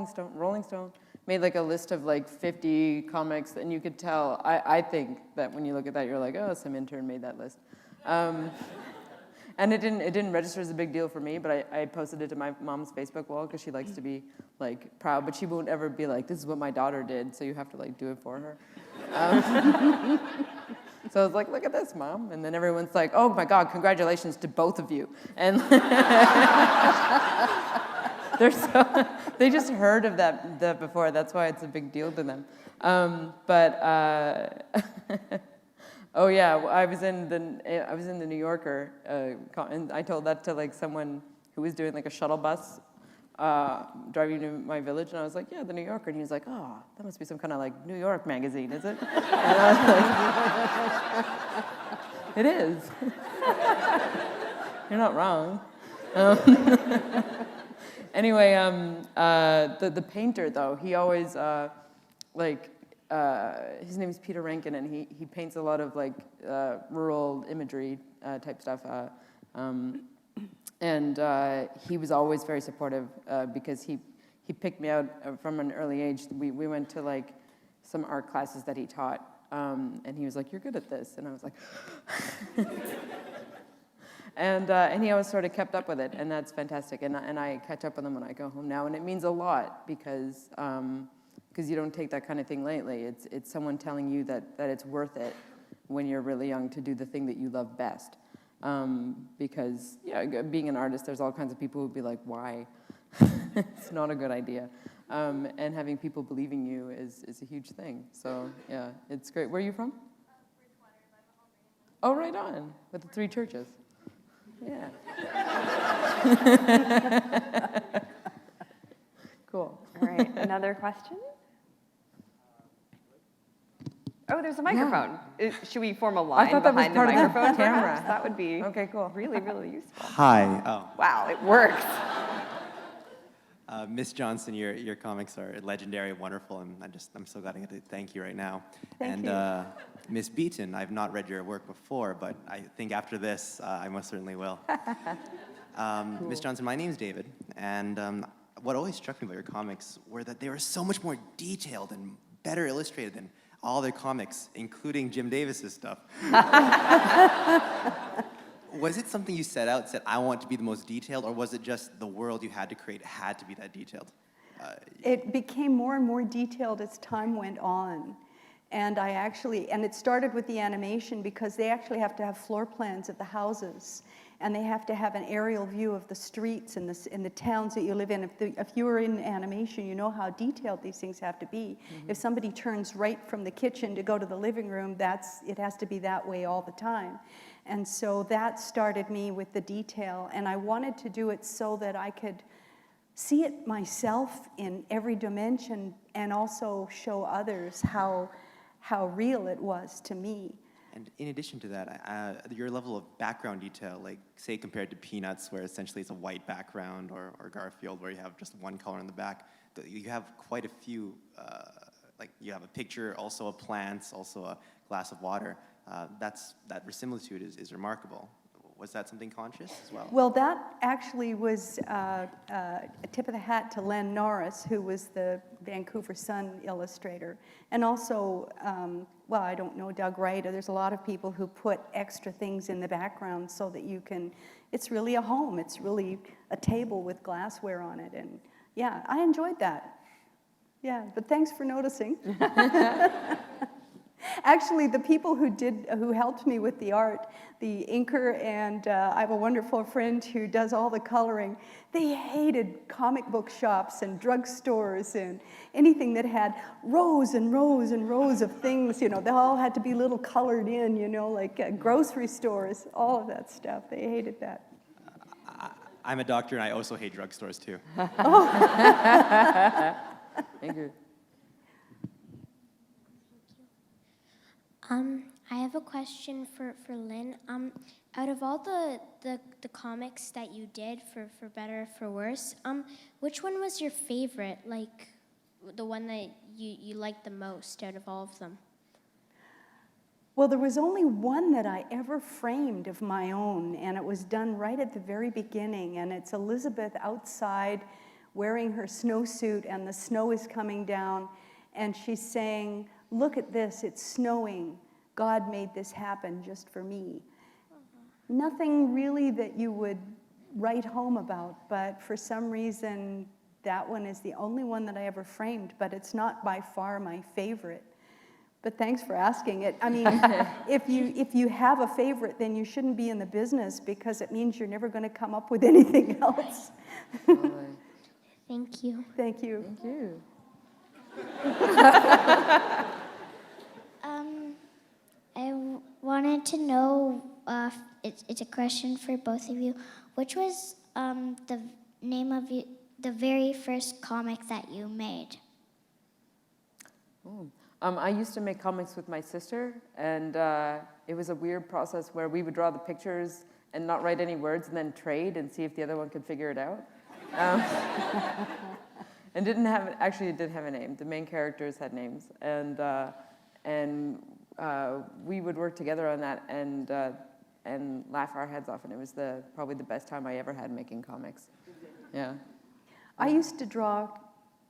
Stone made, like, a list of, like, 50 comics, and you could tell, I think that when you look at that, you're like, oh, some intern made that list. And And it didn't register as a big deal for me, but I posted it to my mom's Facebook wall because she likes to be like proud, but she won't ever be like, this is what my daughter did, so you have to like do it for her. So I was like, look at this, Mom. And then everyone's like, oh my God, congratulations to both of you. And they just heard of that before. That's why it's a big deal to them. Oh yeah, I was in the New Yorker, and I told that to like someone who was doing like a shuttle bus driving to my village, and I was like, yeah, the New Yorker, and he was like, oh, that must be some kind of like New York magazine, is it? And I was like, it is. You're not wrong. Anyway, the painter though, he always his name is Peter Rankin, and he paints a lot of like rural imagery type stuff. And he was always very supportive because he picked me out from an early age. We went to like some art classes that he taught, and he was like, "You're good at this," and I was like, and he always sort of kept up with it, and that's fantastic. And I catch up with him when I go home now, and it means a lot because you don't take that kind of thing lightly. It's someone telling you that it's worth it when you're really young to do the thing that you love best. Because being an artist, there's all kinds of people who'd be like, why? It's not a good idea. And having people believing you is a huge thing. So yeah, it's great. Where are you from? Oh, right on, with the 3 churches. Yeah. Cool. All right, another question? Oh, there's a microphone. Should we form a line I thought that was behind part the of the microphone? camera. Perhaps? That would be Okay, cool. really, really useful. Hi. Oh. Wow, it works. Miss Johnston, your comics are legendary and wonderful, and I'm so glad I get to thank you right now. Thank you. Miss Beaton, I've not read your work before, but I think after this, I most certainly will. Cool. Miss Johnston, my name's David, and what always struck me about your comics were that they were so much more detailed and better illustrated than all their comics, including Jim Davis's stuff. Was it something you set out, said, I want to be the most detailed, or was it just the world you had to create had to be that detailed? It became more and more detailed as time went on. And it started with the animation because they actually have to have floor plans of the houses. And they have to have an aerial view of the streets in the towns that you live in. If you were in animation, you know how detailed these things have to be. Mm-hmm. If somebody turns right from the kitchen to go to the living room, it has to be that way all the time. And so that started me with the detail. And I wanted to do it so that I could see it myself in every dimension and also show others how real it was to me. And in addition to that, your level of background detail, like say compared to Peanuts, where essentially it's a white background, or Garfield, where you have just one color in the back, you have quite a few, like you have a picture, also a plant, also a glass of water. That verisimilitude is remarkable. Was that something conscious as well? Well, that actually was a tip of the hat to Len Norris, who was the Vancouver Sun illustrator. And also, I don't know, Doug Wright. There's a lot of people who put extra things in the background so that it's really a home. It's really a table with glassware on it. And yeah, I enjoyed that. Yeah, but thanks for noticing. Actually, the people who helped me with the art, the inker, and I have a wonderful friend who does all the coloring, they hated comic book shops and drugstores and anything that had rows and rows and rows of things, they all had to be little colored in, like grocery stores, all of that stuff. They hated that. I'm a doctor, and I also hate drugstores, too. Thank you. I have a question for Lynn. Out of all the comics that you did, for better or for worse, which one was your favorite, like the one that you liked the most out of all of them? Well, there was only one that I ever framed of my own, and it was done right at the very beginning, and it's Elizabeth outside wearing her snowsuit, and the snow is coming down, and she's saying, "Look at this, it's snowing. God made this happen just for me." nothing really that you would write home about, but for some reason, that one is the only one that I ever framed, but it's not by far my favorite. But thanks for asking it. I mean, if you have a favorite, then you shouldn't be in the business because it means you're never going to come up with anything else. Thank you. Thank you. Thank you. I wanted to know, it's a question for both of you. Which was the name of the very first comic that you made? I used to make comics with my sister, and it was a weird process where we would draw the pictures and not write any words and then trade and see if the other one could figure it out. And it did have a name. The main characters had names, and we would work together on that and laugh our heads off, and it was probably the best time I ever had making comics. Yeah. I used to draw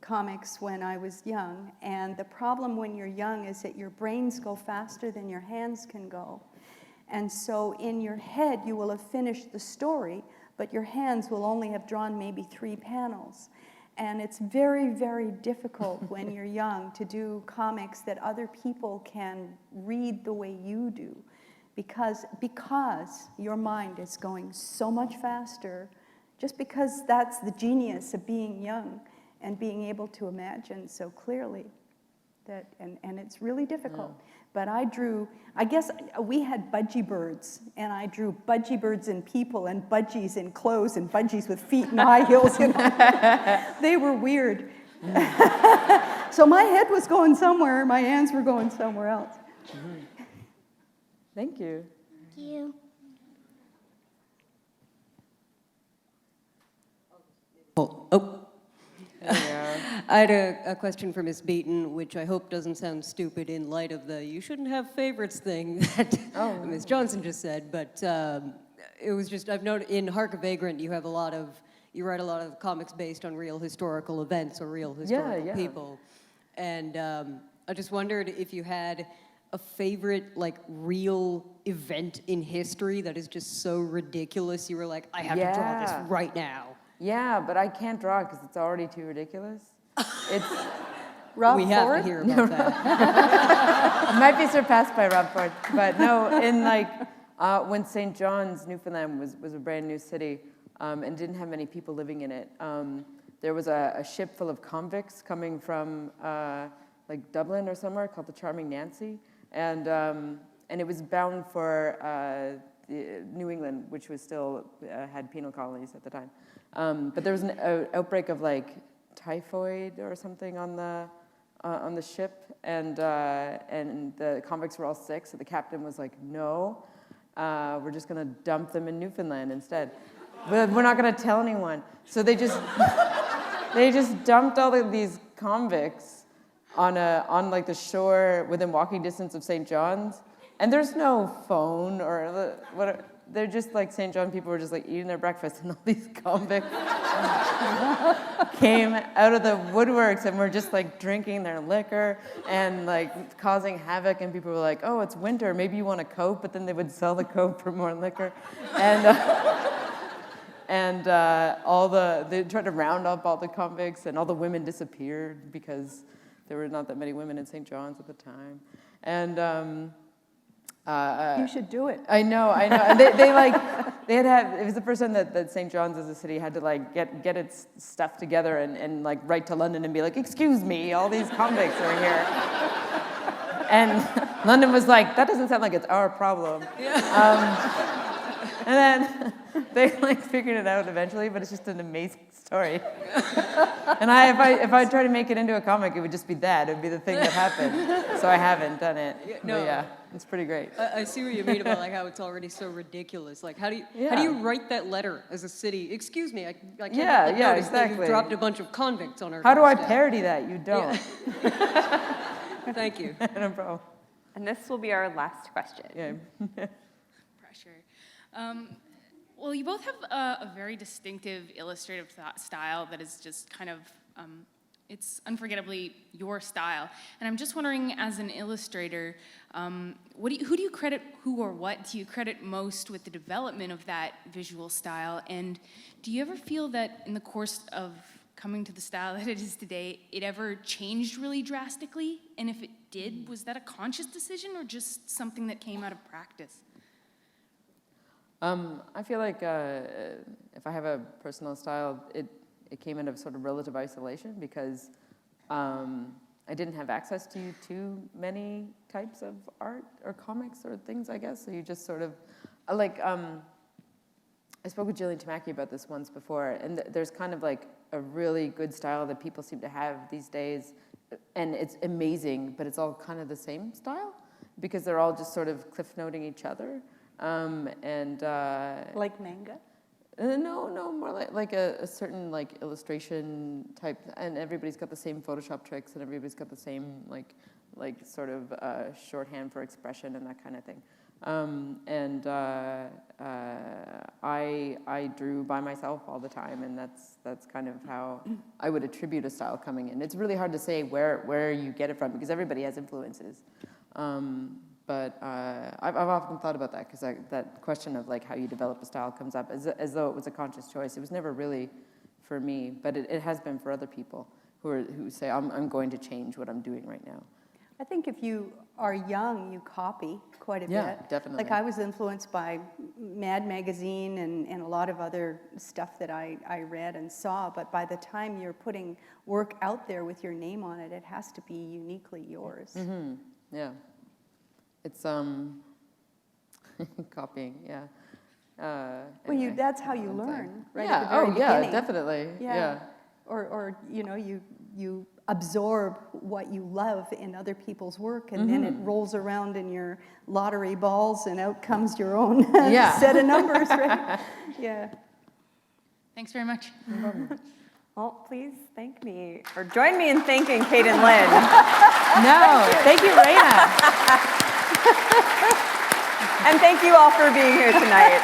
comics when I was young, and the problem when you're young is that your brains go faster than your hands can go. And so in your head, you will have finished the story, but your hands will only have drawn maybe 3 panels. And it's very, very difficult when you're young to do comics that other people can read the way you do, because your mind is going so much faster, just because that's the genius of being young and being able to imagine so clearly. And it's really difficult. Yeah. But I guess we had budgie birds, and I drew budgie birds in people and budgies in clothes and budgies with feet and high heels. They were weird. So my head was going somewhere, my hands were going somewhere else. Thank you. Thank you. Oh. I had a question for Ms. Beaton, which I hope doesn't sound stupid in light of the you shouldn't have favorites thing that Ms. Johnston just said, but it was just, I've noted in Hark a Vagrant, you write a lot of comics based on real historical events or real historical people. And I just wondered if you had a favorite, like, real event in history that is just so ridiculous, you were like, I have to draw this right now. Yeah, but I can't draw because it's already too ridiculous. It's Rob we Ford? have to hear about that. It might be surpassed by Rob Ford, but no. In when St. John's, Newfoundland was a brand new city and didn't have many people living in it. There was a ship full of convicts coming from like Dublin or somewhere called the Charming Nancy, and it was bound for New England, which was still had penal colonies at the time. But there was an outbreak of like typhoid or something on the ship, and the convicts were all sick. So the captain was like, "No, we're just gonna dump them in Newfoundland instead. But we're not gonna tell anyone." So they just dumped all of these convicts on like the shore within walking distance of St. John's, and there's no phone or whatever. They're just like St. John people were just like eating their breakfast, and all these convicts came out of the woodworks and were just like drinking their liquor and like causing havoc. And people were like, "Oh, it's winter. Maybe you want a Coke," but then they would sell the Coke for more liquor. And they tried to round up all the convicts, and all the women disappeared because there were not that many women in St. John's at the time. And you should do it. I know. And they had it was the first time that St. John's as a city had to like get its stuff together and like write to London and be like, "Excuse me, all these convicts are here." And London was like, "That doesn't sound like it's our problem." And then they like figured it out eventually, but it's just an amazing story. And if I try to make it into a comic, it would just be that. It would be the thing that happened. So I haven't done it. No. But yeah, it's pretty great. I see what you mean about like how it's already so ridiculous. Like, how do you write that letter as a city? Excuse me, I can't help but notice that you dropped a bunch of convicts on our How do I doorstep." parody that? You don't. Yeah. Thank you. No problem. And this will be our last question. Yeah. Pressure. Well, you both have a very distinctive illustrative style that is just kind of It's unforgettably your style. And I'm just wondering, as an illustrator, who do you credit, who or what do you credit most with the development of that visual style? And do you ever feel that in the course of coming to the style that it is today, it ever changed really drastically? And if it did, was that a conscious decision or just something that came out of practice? I feel like if I have a personal style, it came out of sort of relative isolation because I didn't have access to too many types of art or comics or things, I guess. So you just sort of, I spoke with Jillian Tamaki about this once before, and there's kind of like a really good style that people seem to have these days, and it's amazing, but it's all kind of the same style because they're all just sort of cliff noting each other. Like manga? No, more like a certain like illustration type, and everybody's got the same Photoshop tricks, and everybody's got the same like sort of shorthand for expression and that kind of thing. I drew by myself all the time, and that's kind of how I would attribute a style coming in. It's really hard to say where you get it from because everybody has influences. But I've often thought about that because that question of like how you develop a style comes up as though it was a conscious choice. It was never really for me, but it has been for other people who say I'm going to change what I'm doing right now. I think if you are young, you copy quite a bit. Yeah, definitely. Like I was influenced by Mad Magazine and a lot of other stuff that I read and saw, but by the time you're putting work out there with your name on it, it has to be uniquely yours. Mm-hmm. Yeah. It's copying, yeah. Well, that's how you learn, right? Yeah. At the very beginning. Yeah, definitely. Yeah. Or you absorb what you love in other people's work, and then it rolls around in your lottery balls, and out comes your own set of numbers, right? Yeah. Thanks very much. Well, please thank me, or join me in thanking Kate and Lynn. No, thank you, Raina. And thank you all for being here tonight.